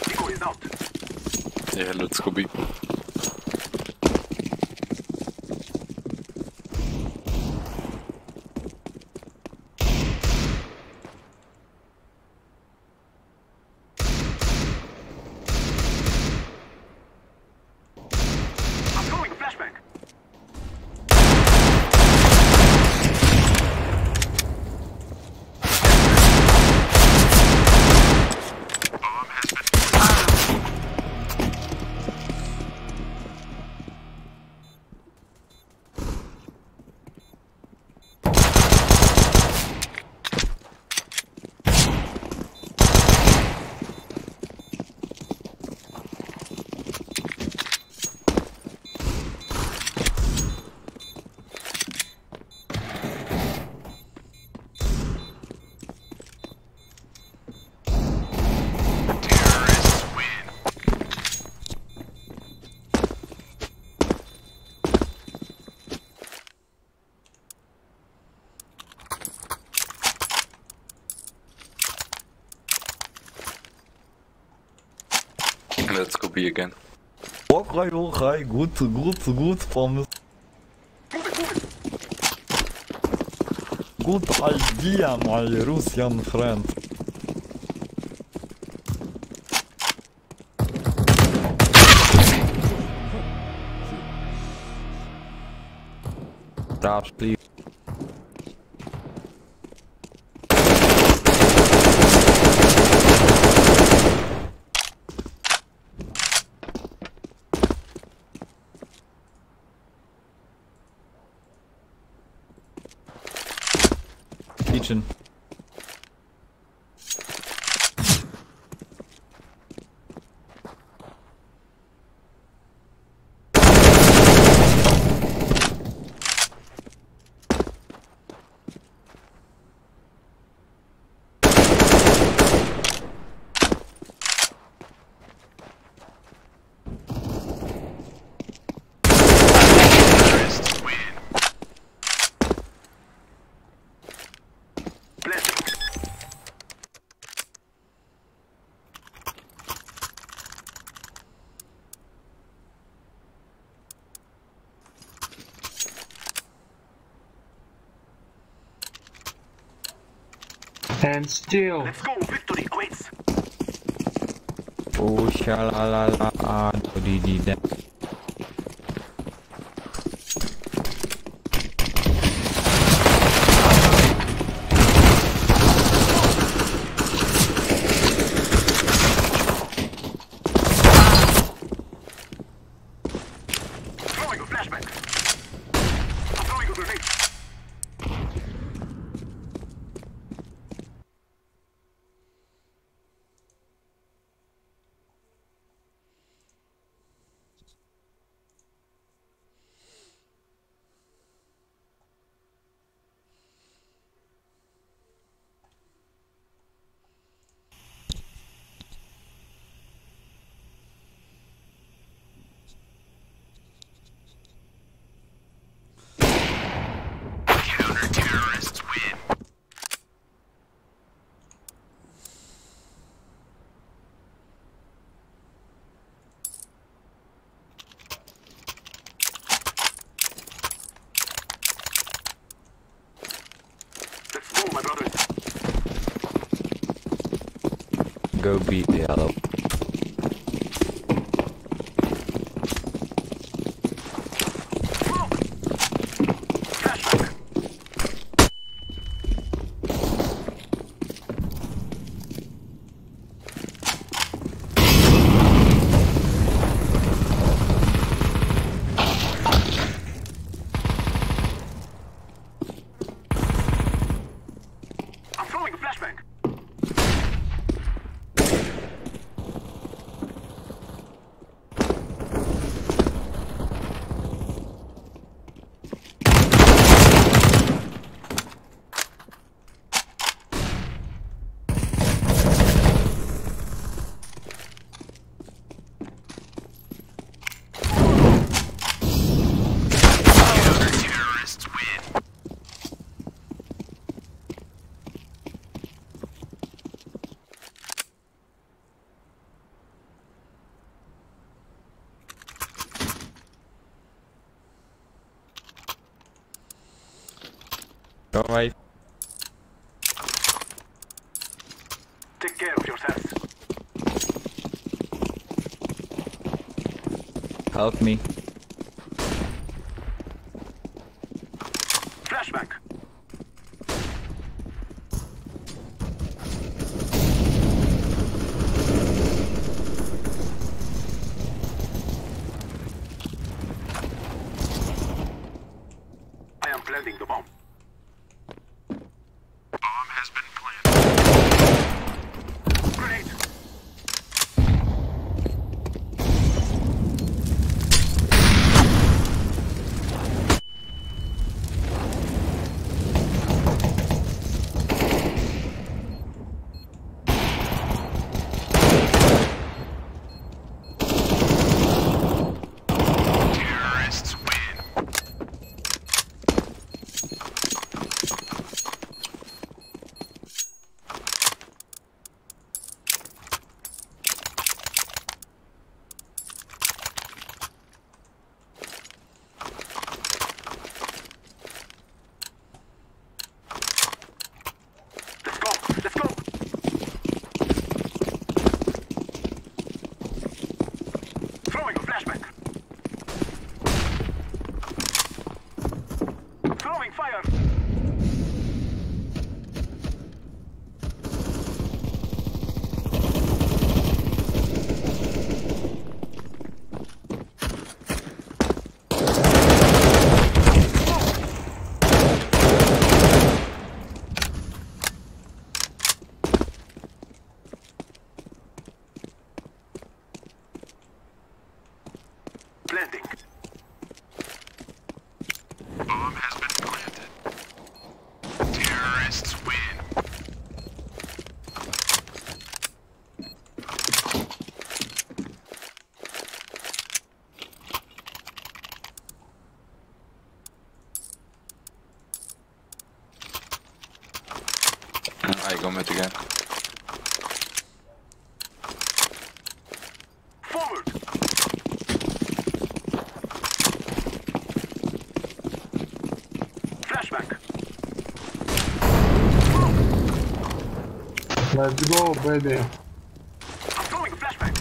Echo is out. Yeah, let's go B. I'm throwing a flashbang. Let's go B again. Okay, good promise. Good idea, my Russian friend. Drops, please. Kitchen. And still. Let's go, victory awaits. Oh, shalalala, dee-dee-da. Throwing a flashbang. I'm throwing a grenade. Counter-terrorists win. Let's go, my brothers. Go beat the yellow. I'm throwing a flashbang. Go away. Take care of yourselves. Help me. Flashback. I am planting the bomb. Bomb has been planted. Grenade. Terrorists win. Let's go! Let's go! Throwing a flashback. Throwing fire. Planting. Bomb has been planted. Terrorists win. I go mid again. Forward. Flashback. Let's go, baby. I'm throwing a flashback.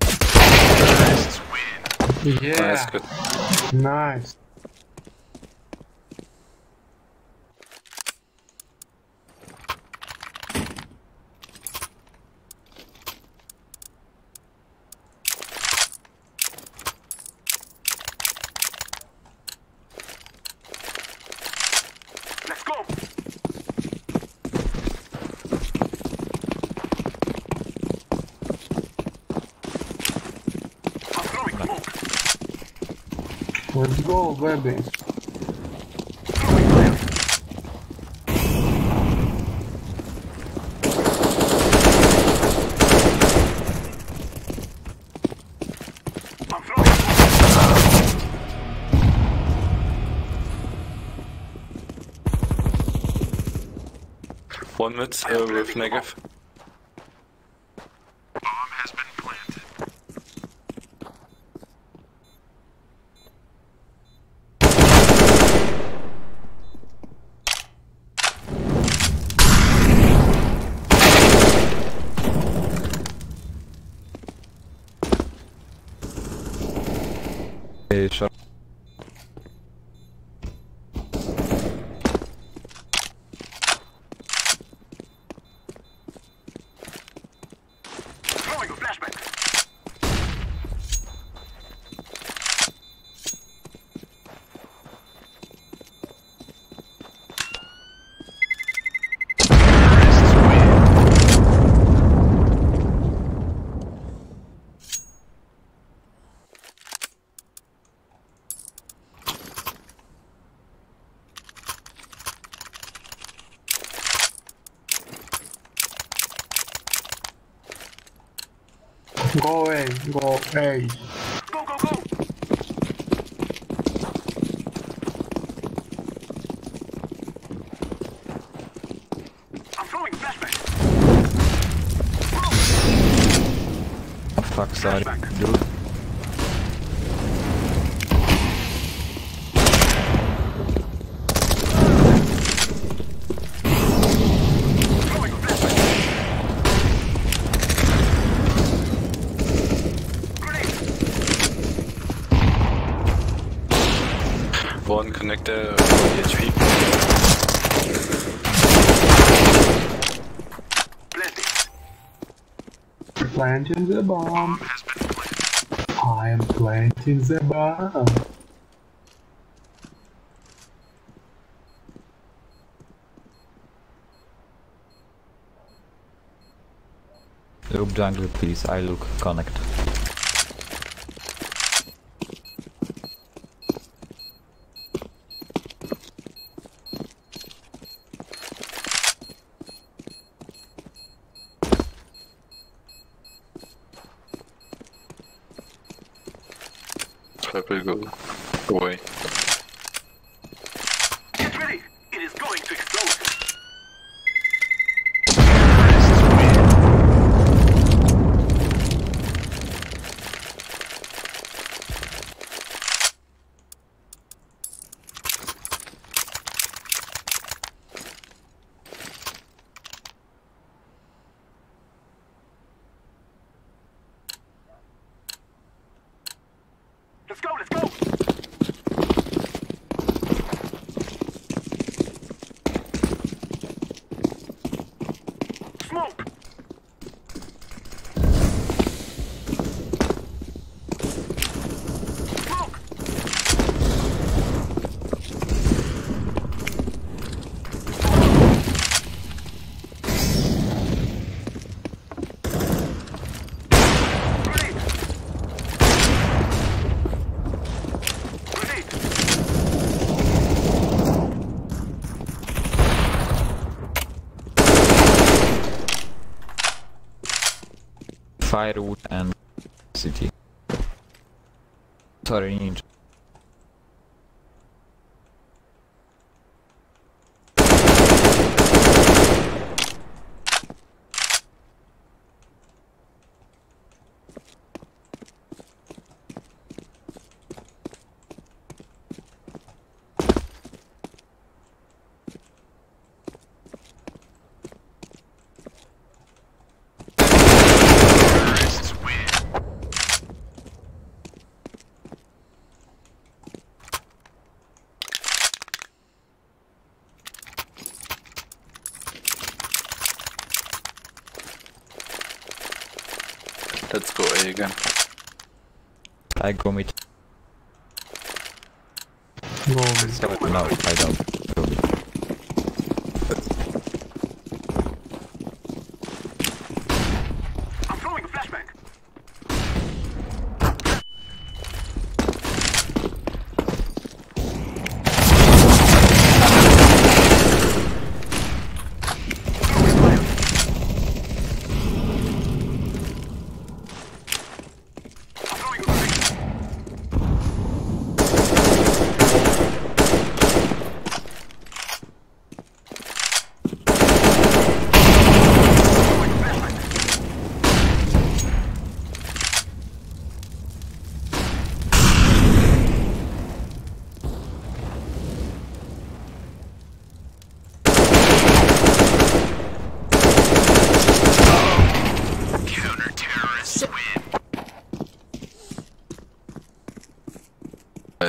Terrorists win. Yeah. That's good. Nice. Let's go. I'm throwing smoke. Let's go, baby. Throwing fire. I'm throwing smoke. One mid with negative. Bomb has been planted. Hey, shot. Go away, go away. Go, go, go! I'm throwing flashbang. Oh, fuck, sorry, dude. One connector, 40 HP. Planting the bomb. I am planting the bomb. Loop jungle, please. I look connect. Purple, go away. Get ready! It is going to explode! Let's go, let's go! Smoke! Smoke! Firewood and city. Sorry, ninja. Let's go A again. I go mid. Go mid. Sorry, no, I don't. Go mid. I'm throwing a flashbang!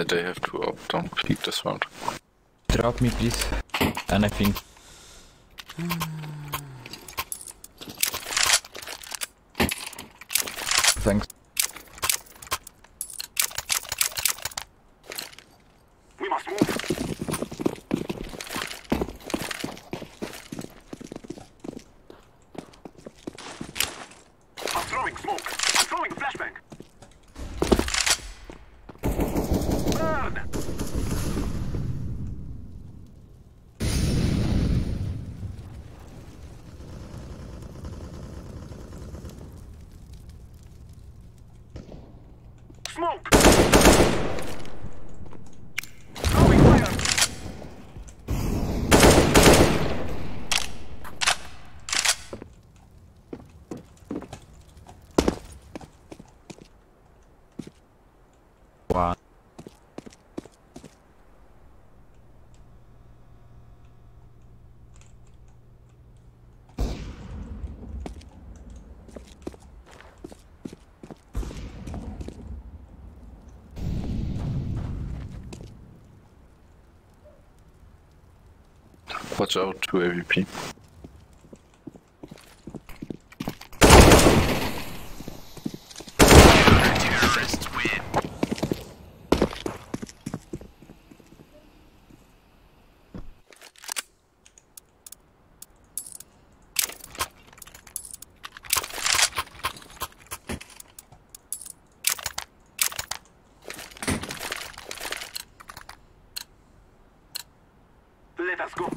They have to up, don't peek this round. Drop me, please. And I think. Thanks. We must move! I'm throwing smoke! I'm throwing a flashbang! Burn! Watch out to AVP. Terrorists win. Let us go.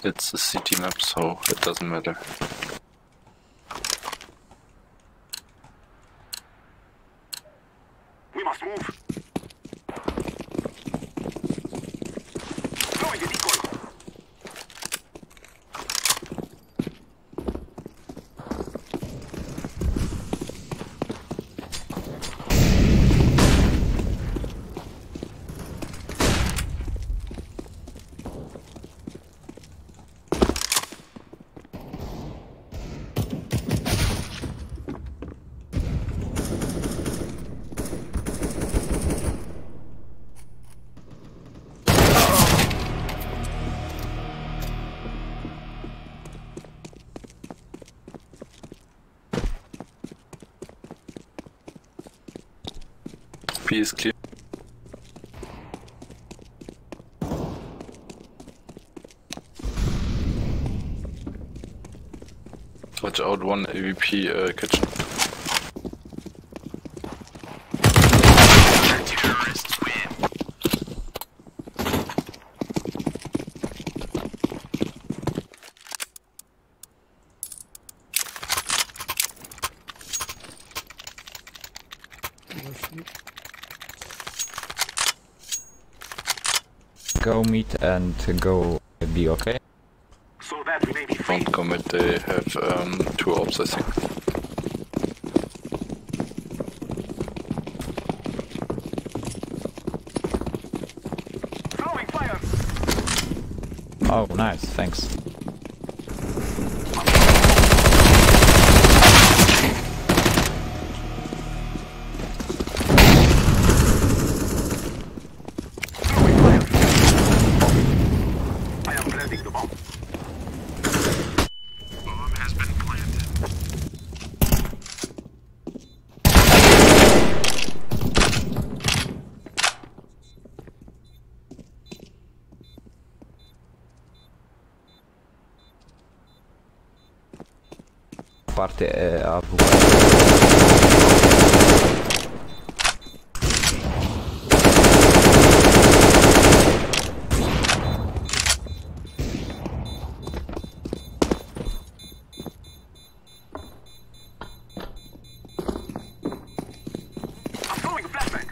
It's a city map, so it doesn't matter. We must move. Throwing a decoy. B is clear. Watch out, one AVP kitchen. Terrorists win. Go meet and go B, okay? So that we may be free. Don't commit, they have 2 ops, I think. Throwing fire. Oh, nice, thanks. I am planting the bomb. Bomb has been planted. Parte AW. I'm throwing a flashbang.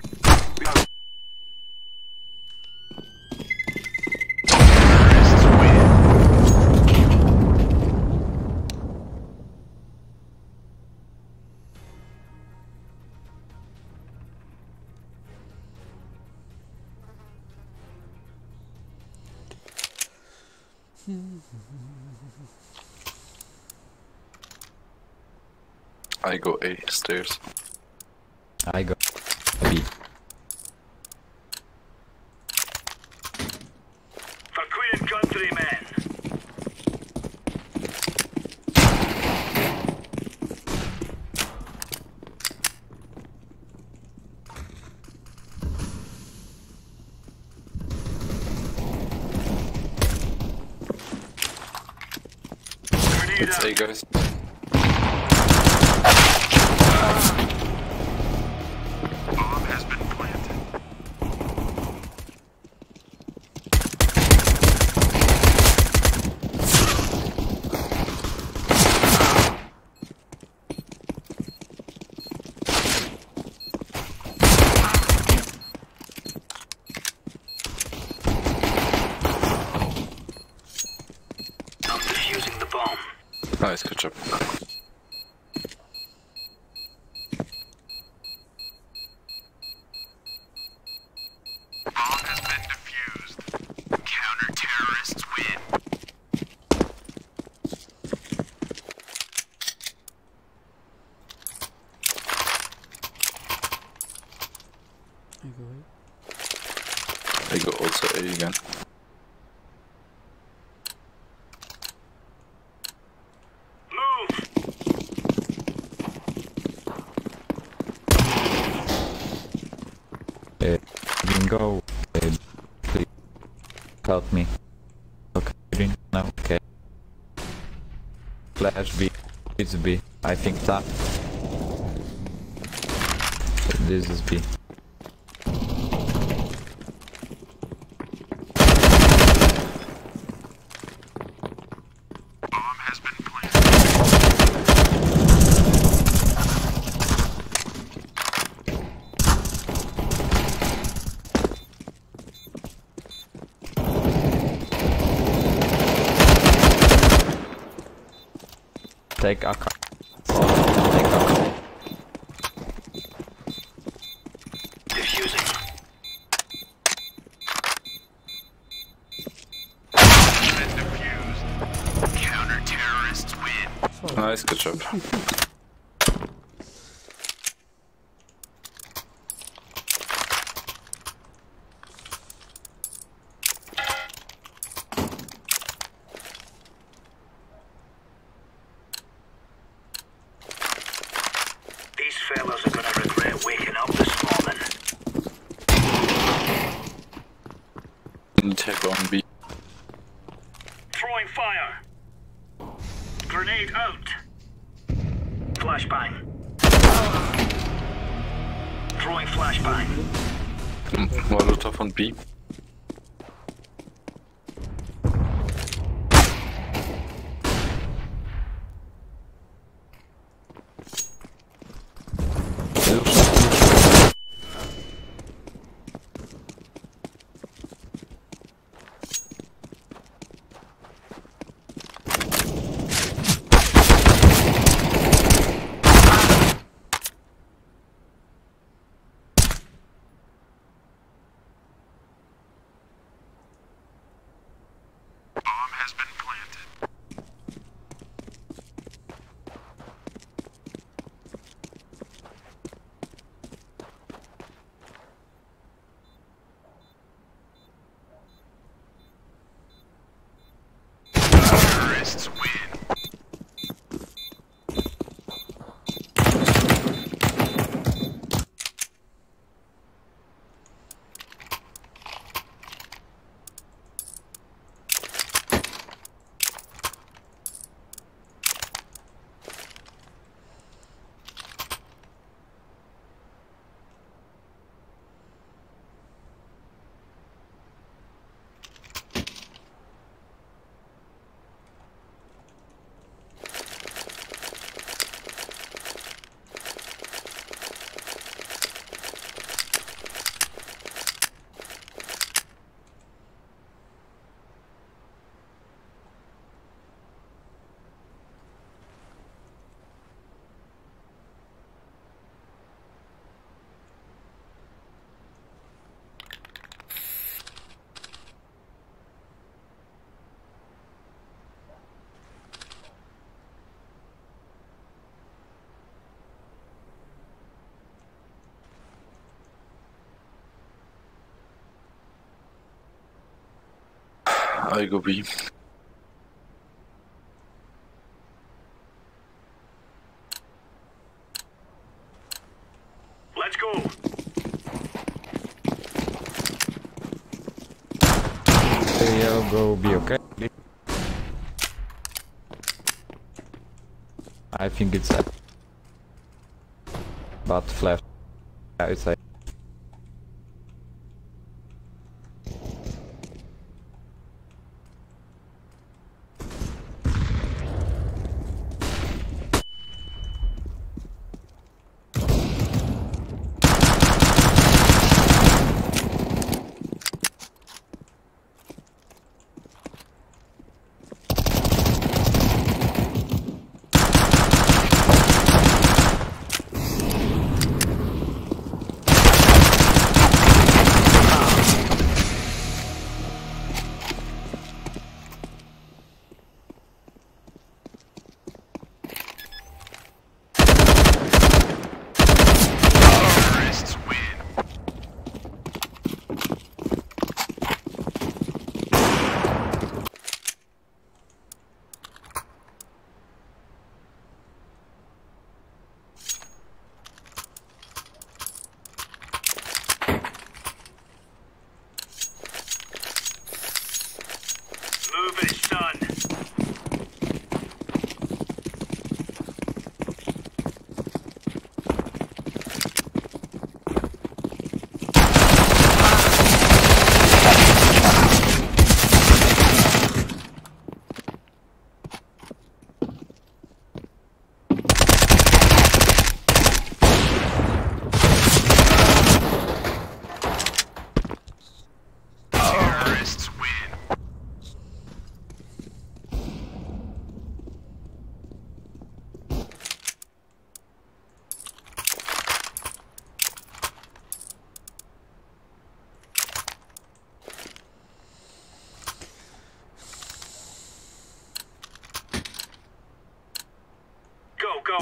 Terrorists win. I go A stairs. I go B. For Queen Countrymen. It's A, guys. Bomb has been planted. I'm defusing the bomb. Nice, good job. Bomb has been defused. Counter-terrorists win. I go also A again. Go. Please help me. Okay, green now. Okay. Flash B. It's B. I think top. This is B. Bomb has been planted. Take AK. Take AK. Defusing. Been defused. Counter-terrorists win. Nice, good job. These fellas are gonna regret waking up this morning. Tag on B. Throwing fire. Grenade out. Flashbang. Throwing flashbang. Molotov on B. Bomb has been planted. Terrorists win. I go B. Let's go. Okay, I'll go B, okay? I think it's but flash outside.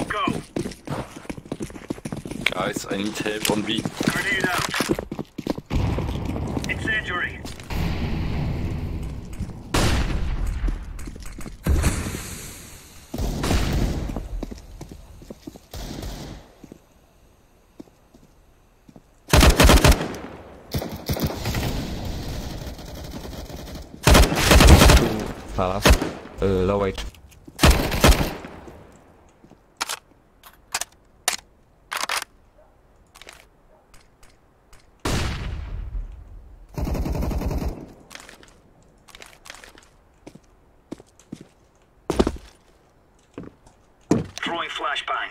Go. Guys, I need help on B. Grenade out. Incendiary. Palace. Low H. Throwing flashbang.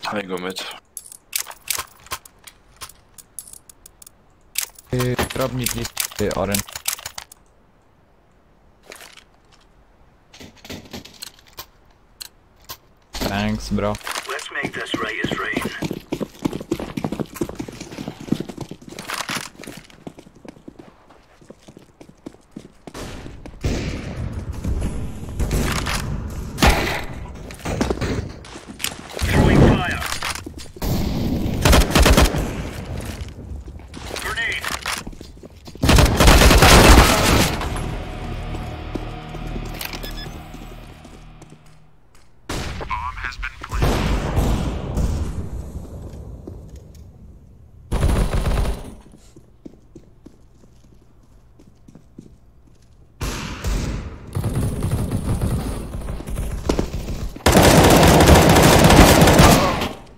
I go mid. Drop me please, orange. Thanks, bro. Let's make this right as rain. Throwing fire. Grenade. Bomb has been planted.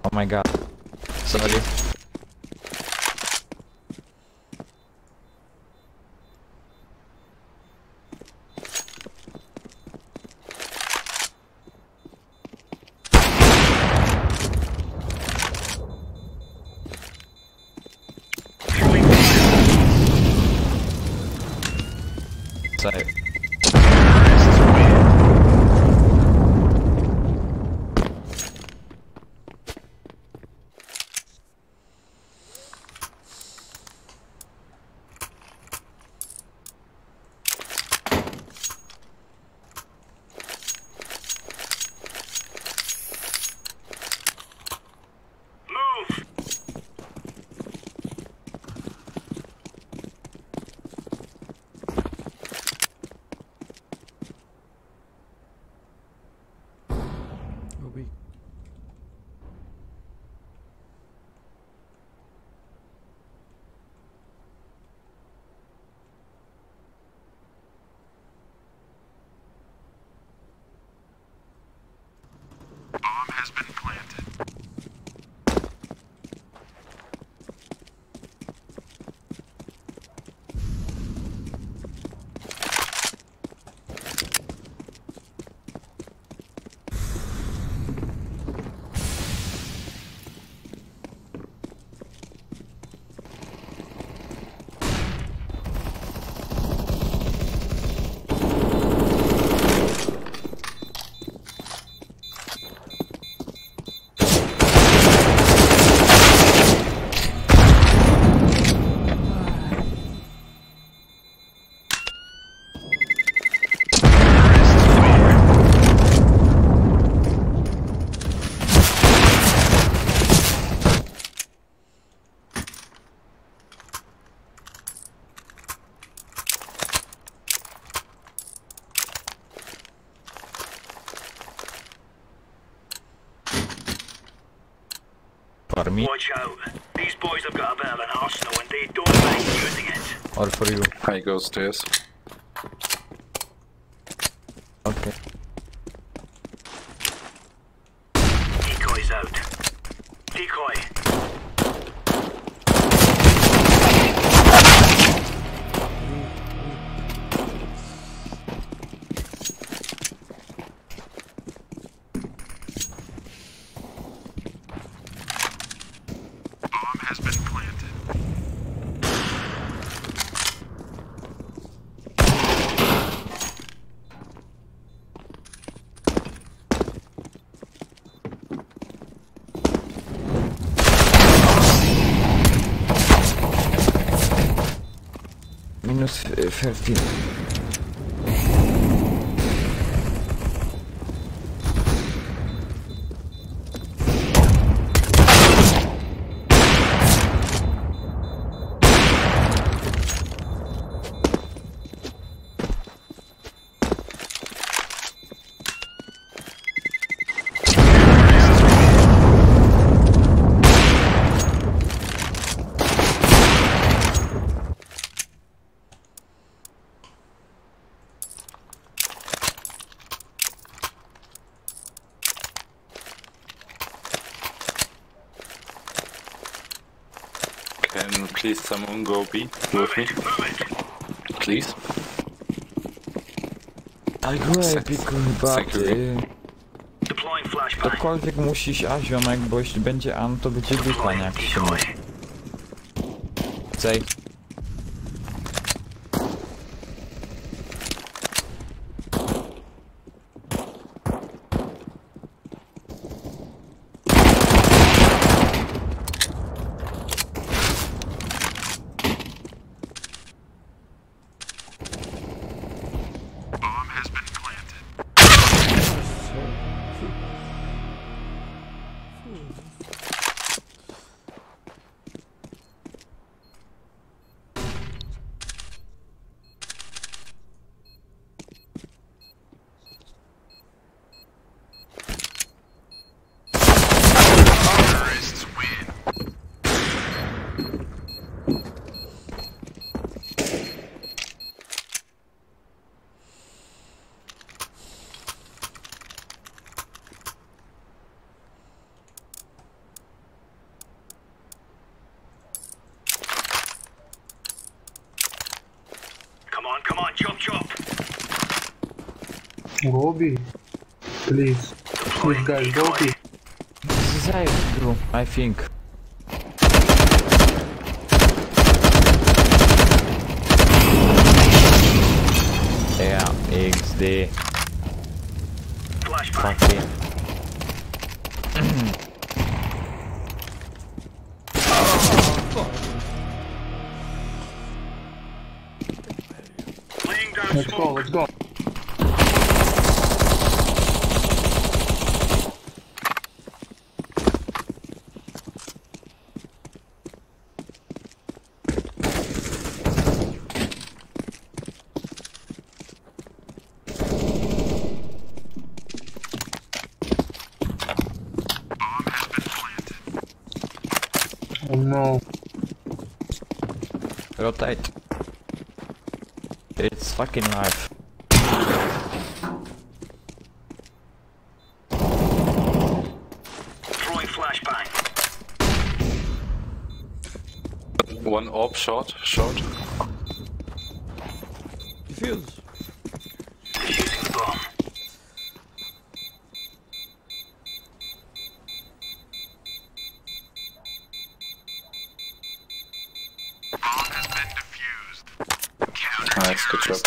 Oh my god. Sorry. Sorry. For me? Watch out. These boys have got a bit of an arsenal and they don't like using it. Or for you? I go stairs. Okay. Decoy's out. Decoy. Minus 13. Can please someone go B with me? Please. I'll go Epic, but... Deploying flashbang. Cokolwiek musisz, a ziomek, bo jeśli będzie An, to będzie dupan jak się mówi. Cej. Come on, chop chop. Go B. Please. Please guys, go B. This is safe, bro, I think. Yeah, XD. Flashbang. Fuck it. Let's go, let's go. Oh no. Rotate. It's fucking life. Throwing flashbang. One orb short. Defuse. Defusing the bomb. Nice, good job.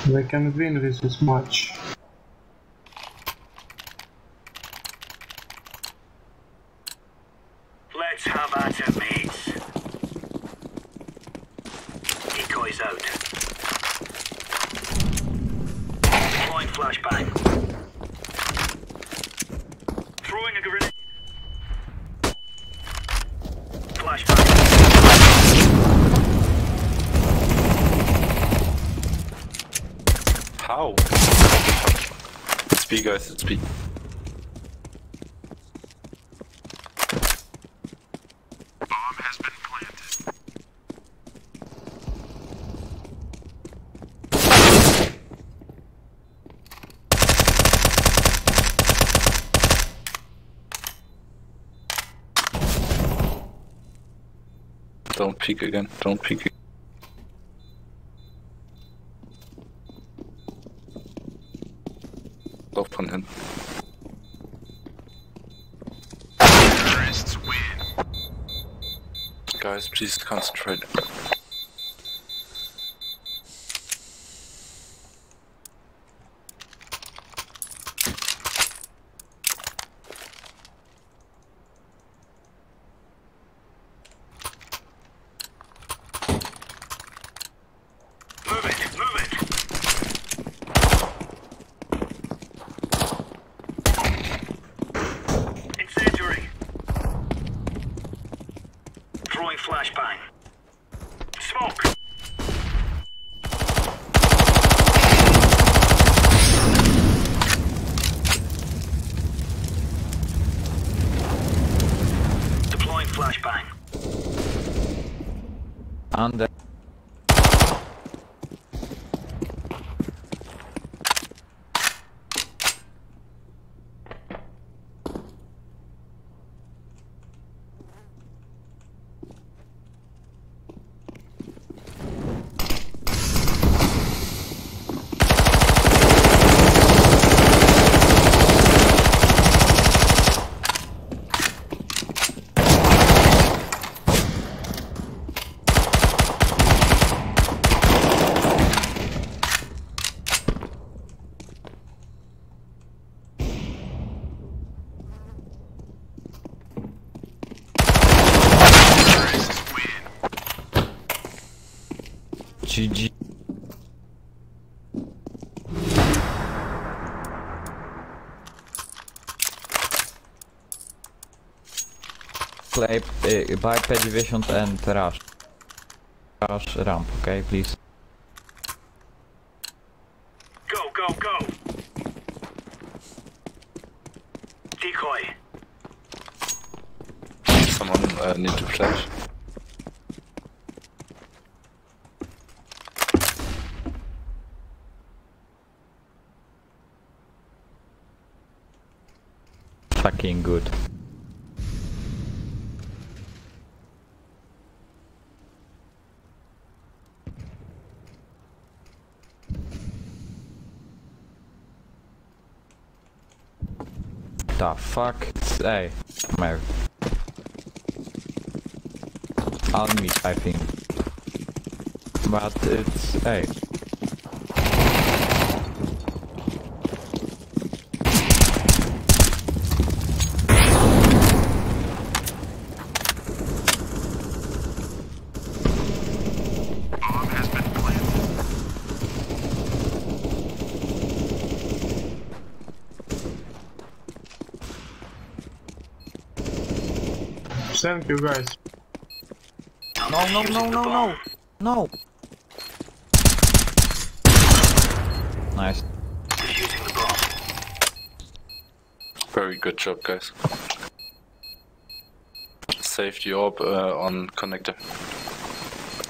They can win with this match. Let's have at it, mates. Decoy's out. Deploying flashbang. Throwing a grenade. Flashbang. It's B, guys, it's B. Bomb has been planted. Don't peek again, don't peek again. Off von hinten. Terrorists win. Guys, please concentrate. Move it, move it. Incendiary. Throwing flashbang. Smoke. Deploying flashbang. Under. GG. Play by P90 and rush. Rush ramp, okay, please. Go, go, go. Decoy. Someone need to flash. Fucking good. The fuck? Hey, my on me, I think. But it's hey. Bomb has been planted. Thank you guys. No, no, no, no, no! No! Nice. Defusing the bomb. Very good job, guys. Save the orb on connector.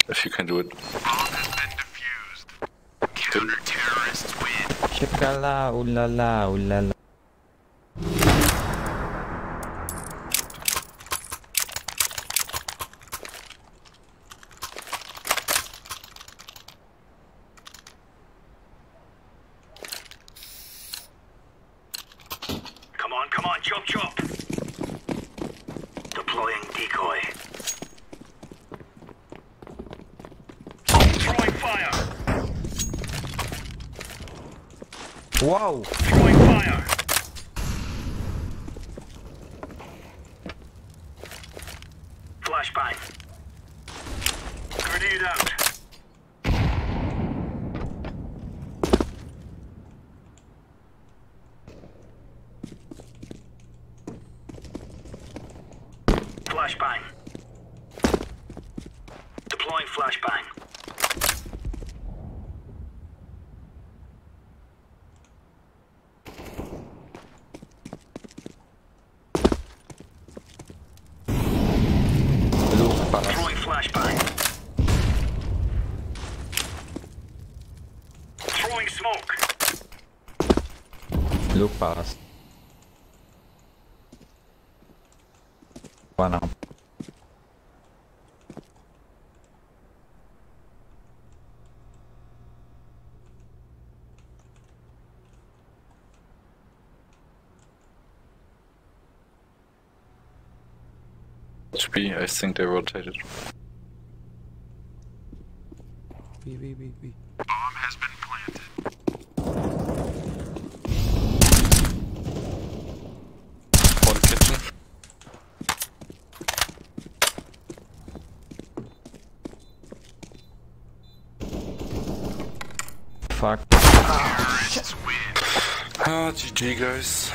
If you can do it. Bomb has been defused. Counter-terrorists win. Shikala, ulala, ulala. Come on, chop chop. Deploying decoy. Throwing fire. Wow! Throwing fire. Flashbang. Grenade out. Flashbang. Deploying flashbang. Look past. One up. HP, I think they rotated. B. Bomb has been planted. One kitchen. Fuck. Ah, GG guys.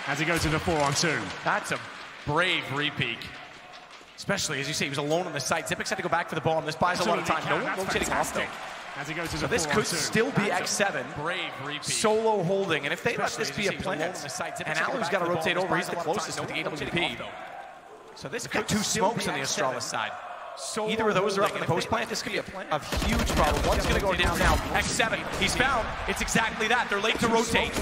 As he goes into 4-on-2. That's a brave repeat. Especially, as you say, he was alone on the site. Xyp9x had to go back for the bomb. This buys a lot of time. No one rotating off, though. As he goes into So this could still be X7. Brave repeat. Solo holding. And if they let this be a plant, and Alu's got to rotate over, he's the closest with the AWP. So this could two smokes on the Astralis side. Either of those are up in the post plant. This could be a huge problem. One's going to go down now. X7, he's found. It's exactly that. They're late to rotate.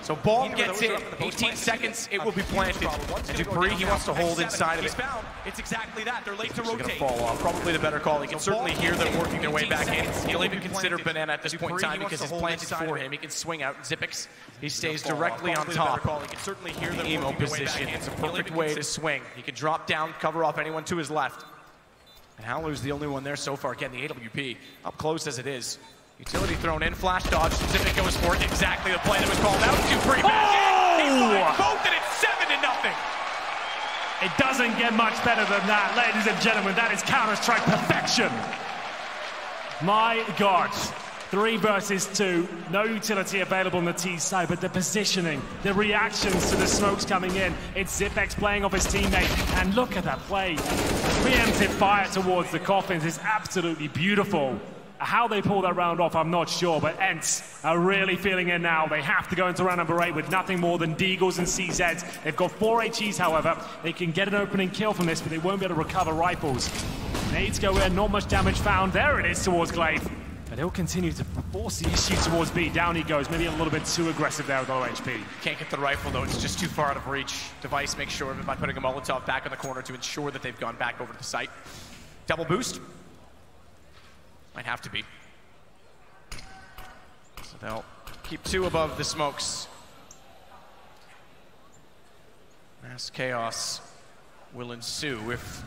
So bomb gets in, 18 seconds, it will be planted. And dupreeh, he wants to hold inside of it. It's exactly that, they're late to rotate. He's gonna fall off, probably the better call. He can certainly hear them working their way back in. He'll even consider Banana at this point in time because it's planted for him. He can swing out. Xyp9x, he stays directly on top. He can certainly hear them emo position. It's a perfect way to swing. He can drop down, cover off anyone to his left. And Alu's the only one there so far. Again, the AWP, up close as it is. Utility thrown in, flash dodge, Xyp9x goes for it, exactly the play that was called out. dupreeh back in, he finds both, and it's 7-0. It doesn't get much better than that, ladies and gentlemen. That is Counter-Strike perfection. My God. 3 versus 2, no utility available on the T side, but the positioning, the reactions to the smokes coming in. It's Xyp9x playing off his teammate, and look at that play. Preemptive fire towards the coffins is absolutely beautiful. How they pull that round off, I'm not sure, but ENCE are really feeling it now. They have to go into round number 8 with nothing more than Deagles and CZs. They've got 4 HEs, however. They can get an opening kill from this, but they won't be able to recover rifles. Nades go in, not much damage found. There it is towards glaive. But he'll continue to force the issue towards B. Down he goes, maybe a little bit too aggressive there with low HP. Can't get the rifle, though. It's just too far out of reach. Device makes sure of it by putting a Molotov back in the corner to ensure that they've gone back over to the site. Double boost. Might have to be. So they'll keep 2 above the smokes. Mass chaos will ensue if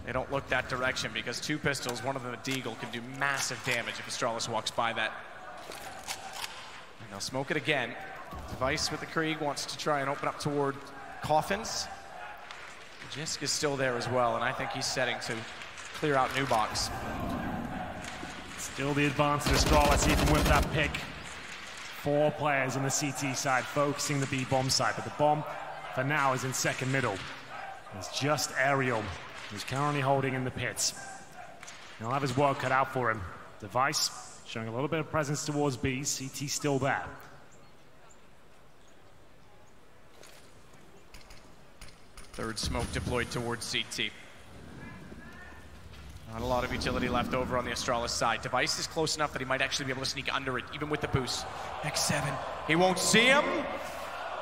they don't look that direction, because 2 pistols, one of them a Deagle, can do massive damage if Astralis walks by that. And they'll smoke it again. Device with the Krieg wants to try and open up toward coffins. Jisk is still there as well, and I think he's setting to clear out new box. Still the advance of Astralis, even with that pick. 4 players on the CT side focusing the B bomb side, but the bomb for now is in second middle. It's just Aerial, who's currently holding in the pits. He'll have his work cut out for him. Device showing a little bit of presence towards B. CT still there. Third smoke deployed towards CT. Not a lot of utility left over on the Astralis side. Device is close enough that he might actually be able to sneak under it, even with the boost. X7, he won't see him.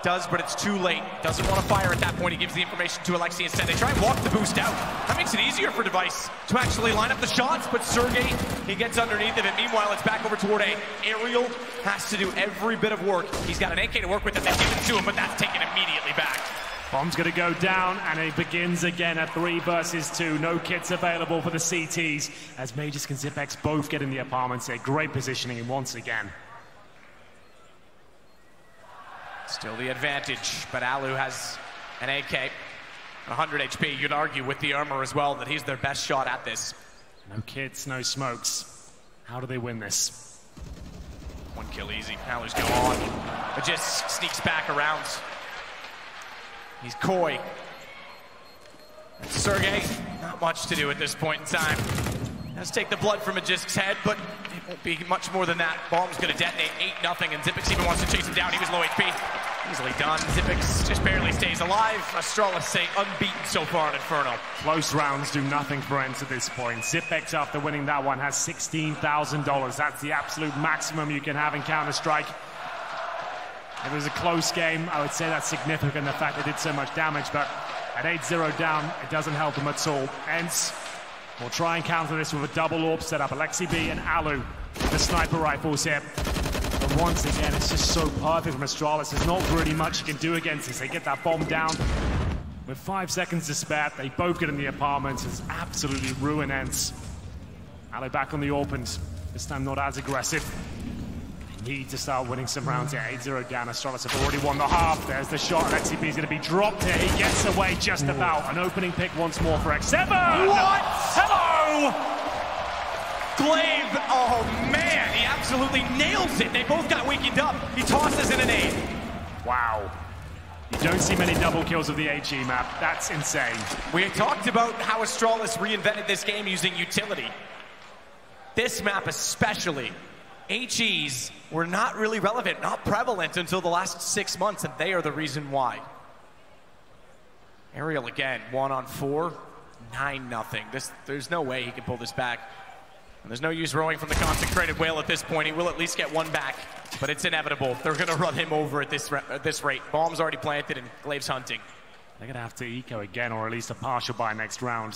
Does, but it's too late. Doesn't want to fire at that point. He gives the information to Alexi instead. They try and walk the boost out. That makes it easier for Device to actually line up the shots, but Sergey, he gets underneath of it. Meanwhile, it's back over toward A. Aerial has to do every bit of work. He's got an AK to work with that they've given to him, but that's taken immediately back. Bomb's going to go down, and it begins again at 3 versus 2. No kits available for the CTs, as Magisk and Xyp9x both get in the apartments. They're great positioning once again. Still the advantage, but Alu has an AK. 100 HP, you'd argue with the armor as well that he's their best shot at this. No kits, no smokes. How do they win this? One kill easy. Alu's go on. But just sneaks back around. He's coy. And Sergey, not much to do at this point in time. Has to take the blood from Magisk's head, but it won't be much more than that. Bomb's gonna detonate 8-0, and Xyp9x even wants to chase him down. He was low HP. Easily done. Xyp9x just barely stays alive. Astralis stay unbeaten so far in Inferno. Close rounds do nothing for ENCE at this point. Xyp9x, after winning that one, has $16,000. That's the absolute maximum you can have in Counter-Strike. It was a close game. I would say that's significant, the fact they did so much damage, but at 8-0 down, it doesn't help them at all. ENCE will try and counter this with a double AWP setup. Aleksib and Alu with the sniper rifles here. But once again, it's just so perfect from Astralis. There's not really much you can do against this. They get that bomb down with 5 seconds to spare. They both get in the apartments. It's absolutely ruin ENCE. Alu back on the AWP, and this time not as aggressive. They need to start winning some rounds here. 8-0 down. Astralis have already won the half. There's the shot. Aleksib is going to be dropped here. He gets away just about. An opening pick once more for X7. What? Hello! Glaive, oh man, he absolutely nails it. They both got weakened up. He tosses in an nade. Wow. You don't see many double kills of the HE map. That's insane. We had talked about how Astralis reinvented this game using utility. This map especially. HEs were not really relevant, not prevalent until the last 6 months, and they are the reason why. Aerial again, 1-on-4, 9-0. There's no way he can pull this back. And there's no use rowing from the Consecrated Whale at this point. He will at least get one back, but it's inevitable. They're going to run him over at this rate. Bomb's already planted and Glaive's hunting. They're going to have to eco again, or at least a partial buy next round.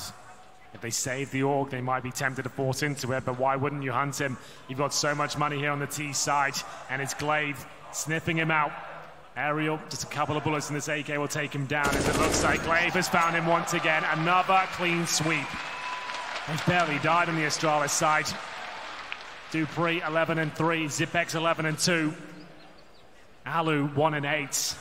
If they save the AUG, they might be tempted to force into it, but why wouldn't you hunt him? You've got so much money here on the T side, and it's Glaive sniffing him out. Aerial, just a couple of bullets in this AK will take him down, as it looks like Glaive has found him once again. Another clean sweep. They've barely died on the Astralis side. dupreeh 11-3, Xyp9x 11-2. Alu 1-8.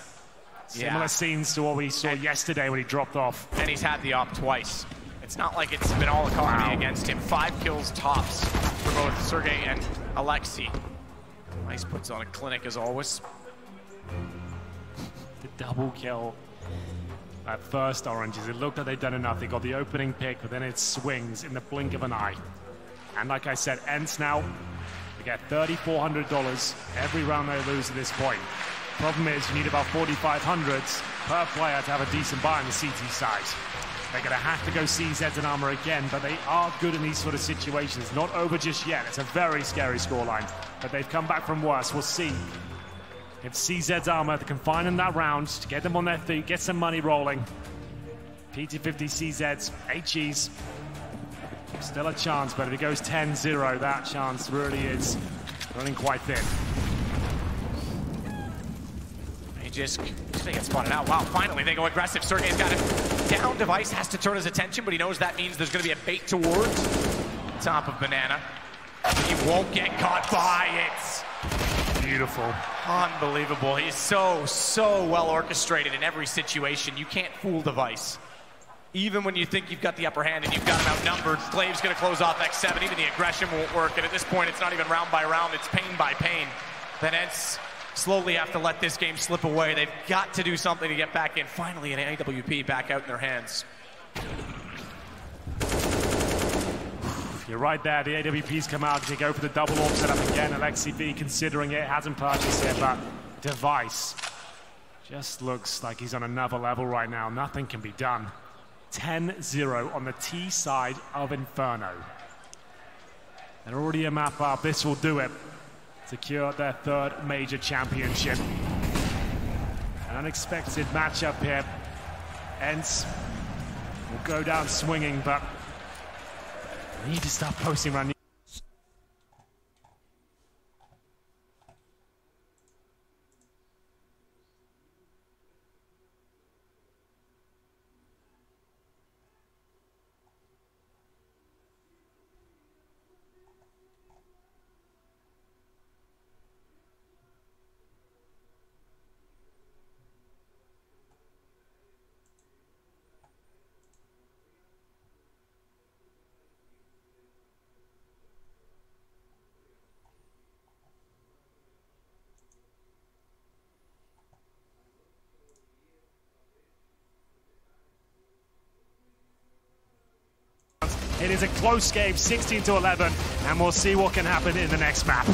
Similar scenes to what we saw yesterday when he dropped off. And he's had the op twice. It's not like it's been all economy against him. 5 kills tops for both Sergey and Alexi. Nice puts on a clinic as always. The double kill at first Oranges. It looked like they'd done enough. They got the opening pick, but then it swings in the blink of an eye. And like I said, ENCE now, they get $3,400 every round they lose at this point. Problem is, you need about 4,500 per player to have a decent buy on the CT side. They're going to have to go CZs and armor again, but they are good in these sort of situations. Not over just yet. It's a very scary scoreline, but they've come back from worse. We'll see if CZ's armor can find them that round to get them on their feet, get some money rolling. PT50 CZs, HEs, still a chance, but if it goes 10-0, that chance really is running quite thin. Just gets spotted out. Wow, finally they go aggressive. Sergey's got it down. Device has to turn his attention, but he knows that means there's going to be a bait towards top of Banana. He won't get caught by it. Beautiful. Unbelievable. He's so well orchestrated in every situation. You can't fool Device. Even when you think you've got the upper hand and you've got him outnumbered, Glaive's going to close off X7. Even the aggression won't work. And at this point, it's not even round by round. It's pain by pain. Then ENCE slowly have to let this game slip away. They've got to do something to get back in. Finally, an AWP back out in their hands. You're right there. The AWPs come out. They go for the double AWP setup again. Aleksib considering it. Hasn't purchased it, but Device just looks like he's on another level right now. Nothing can be done. 10-0 on the T side of Inferno. They're already a map up. This will do it. Secure their 3rd major championship. An unexpected matchup here. ENCE will go down swinging, but they need to start posting around. It is a close game, 16-11, and we'll see what can happen in the next map.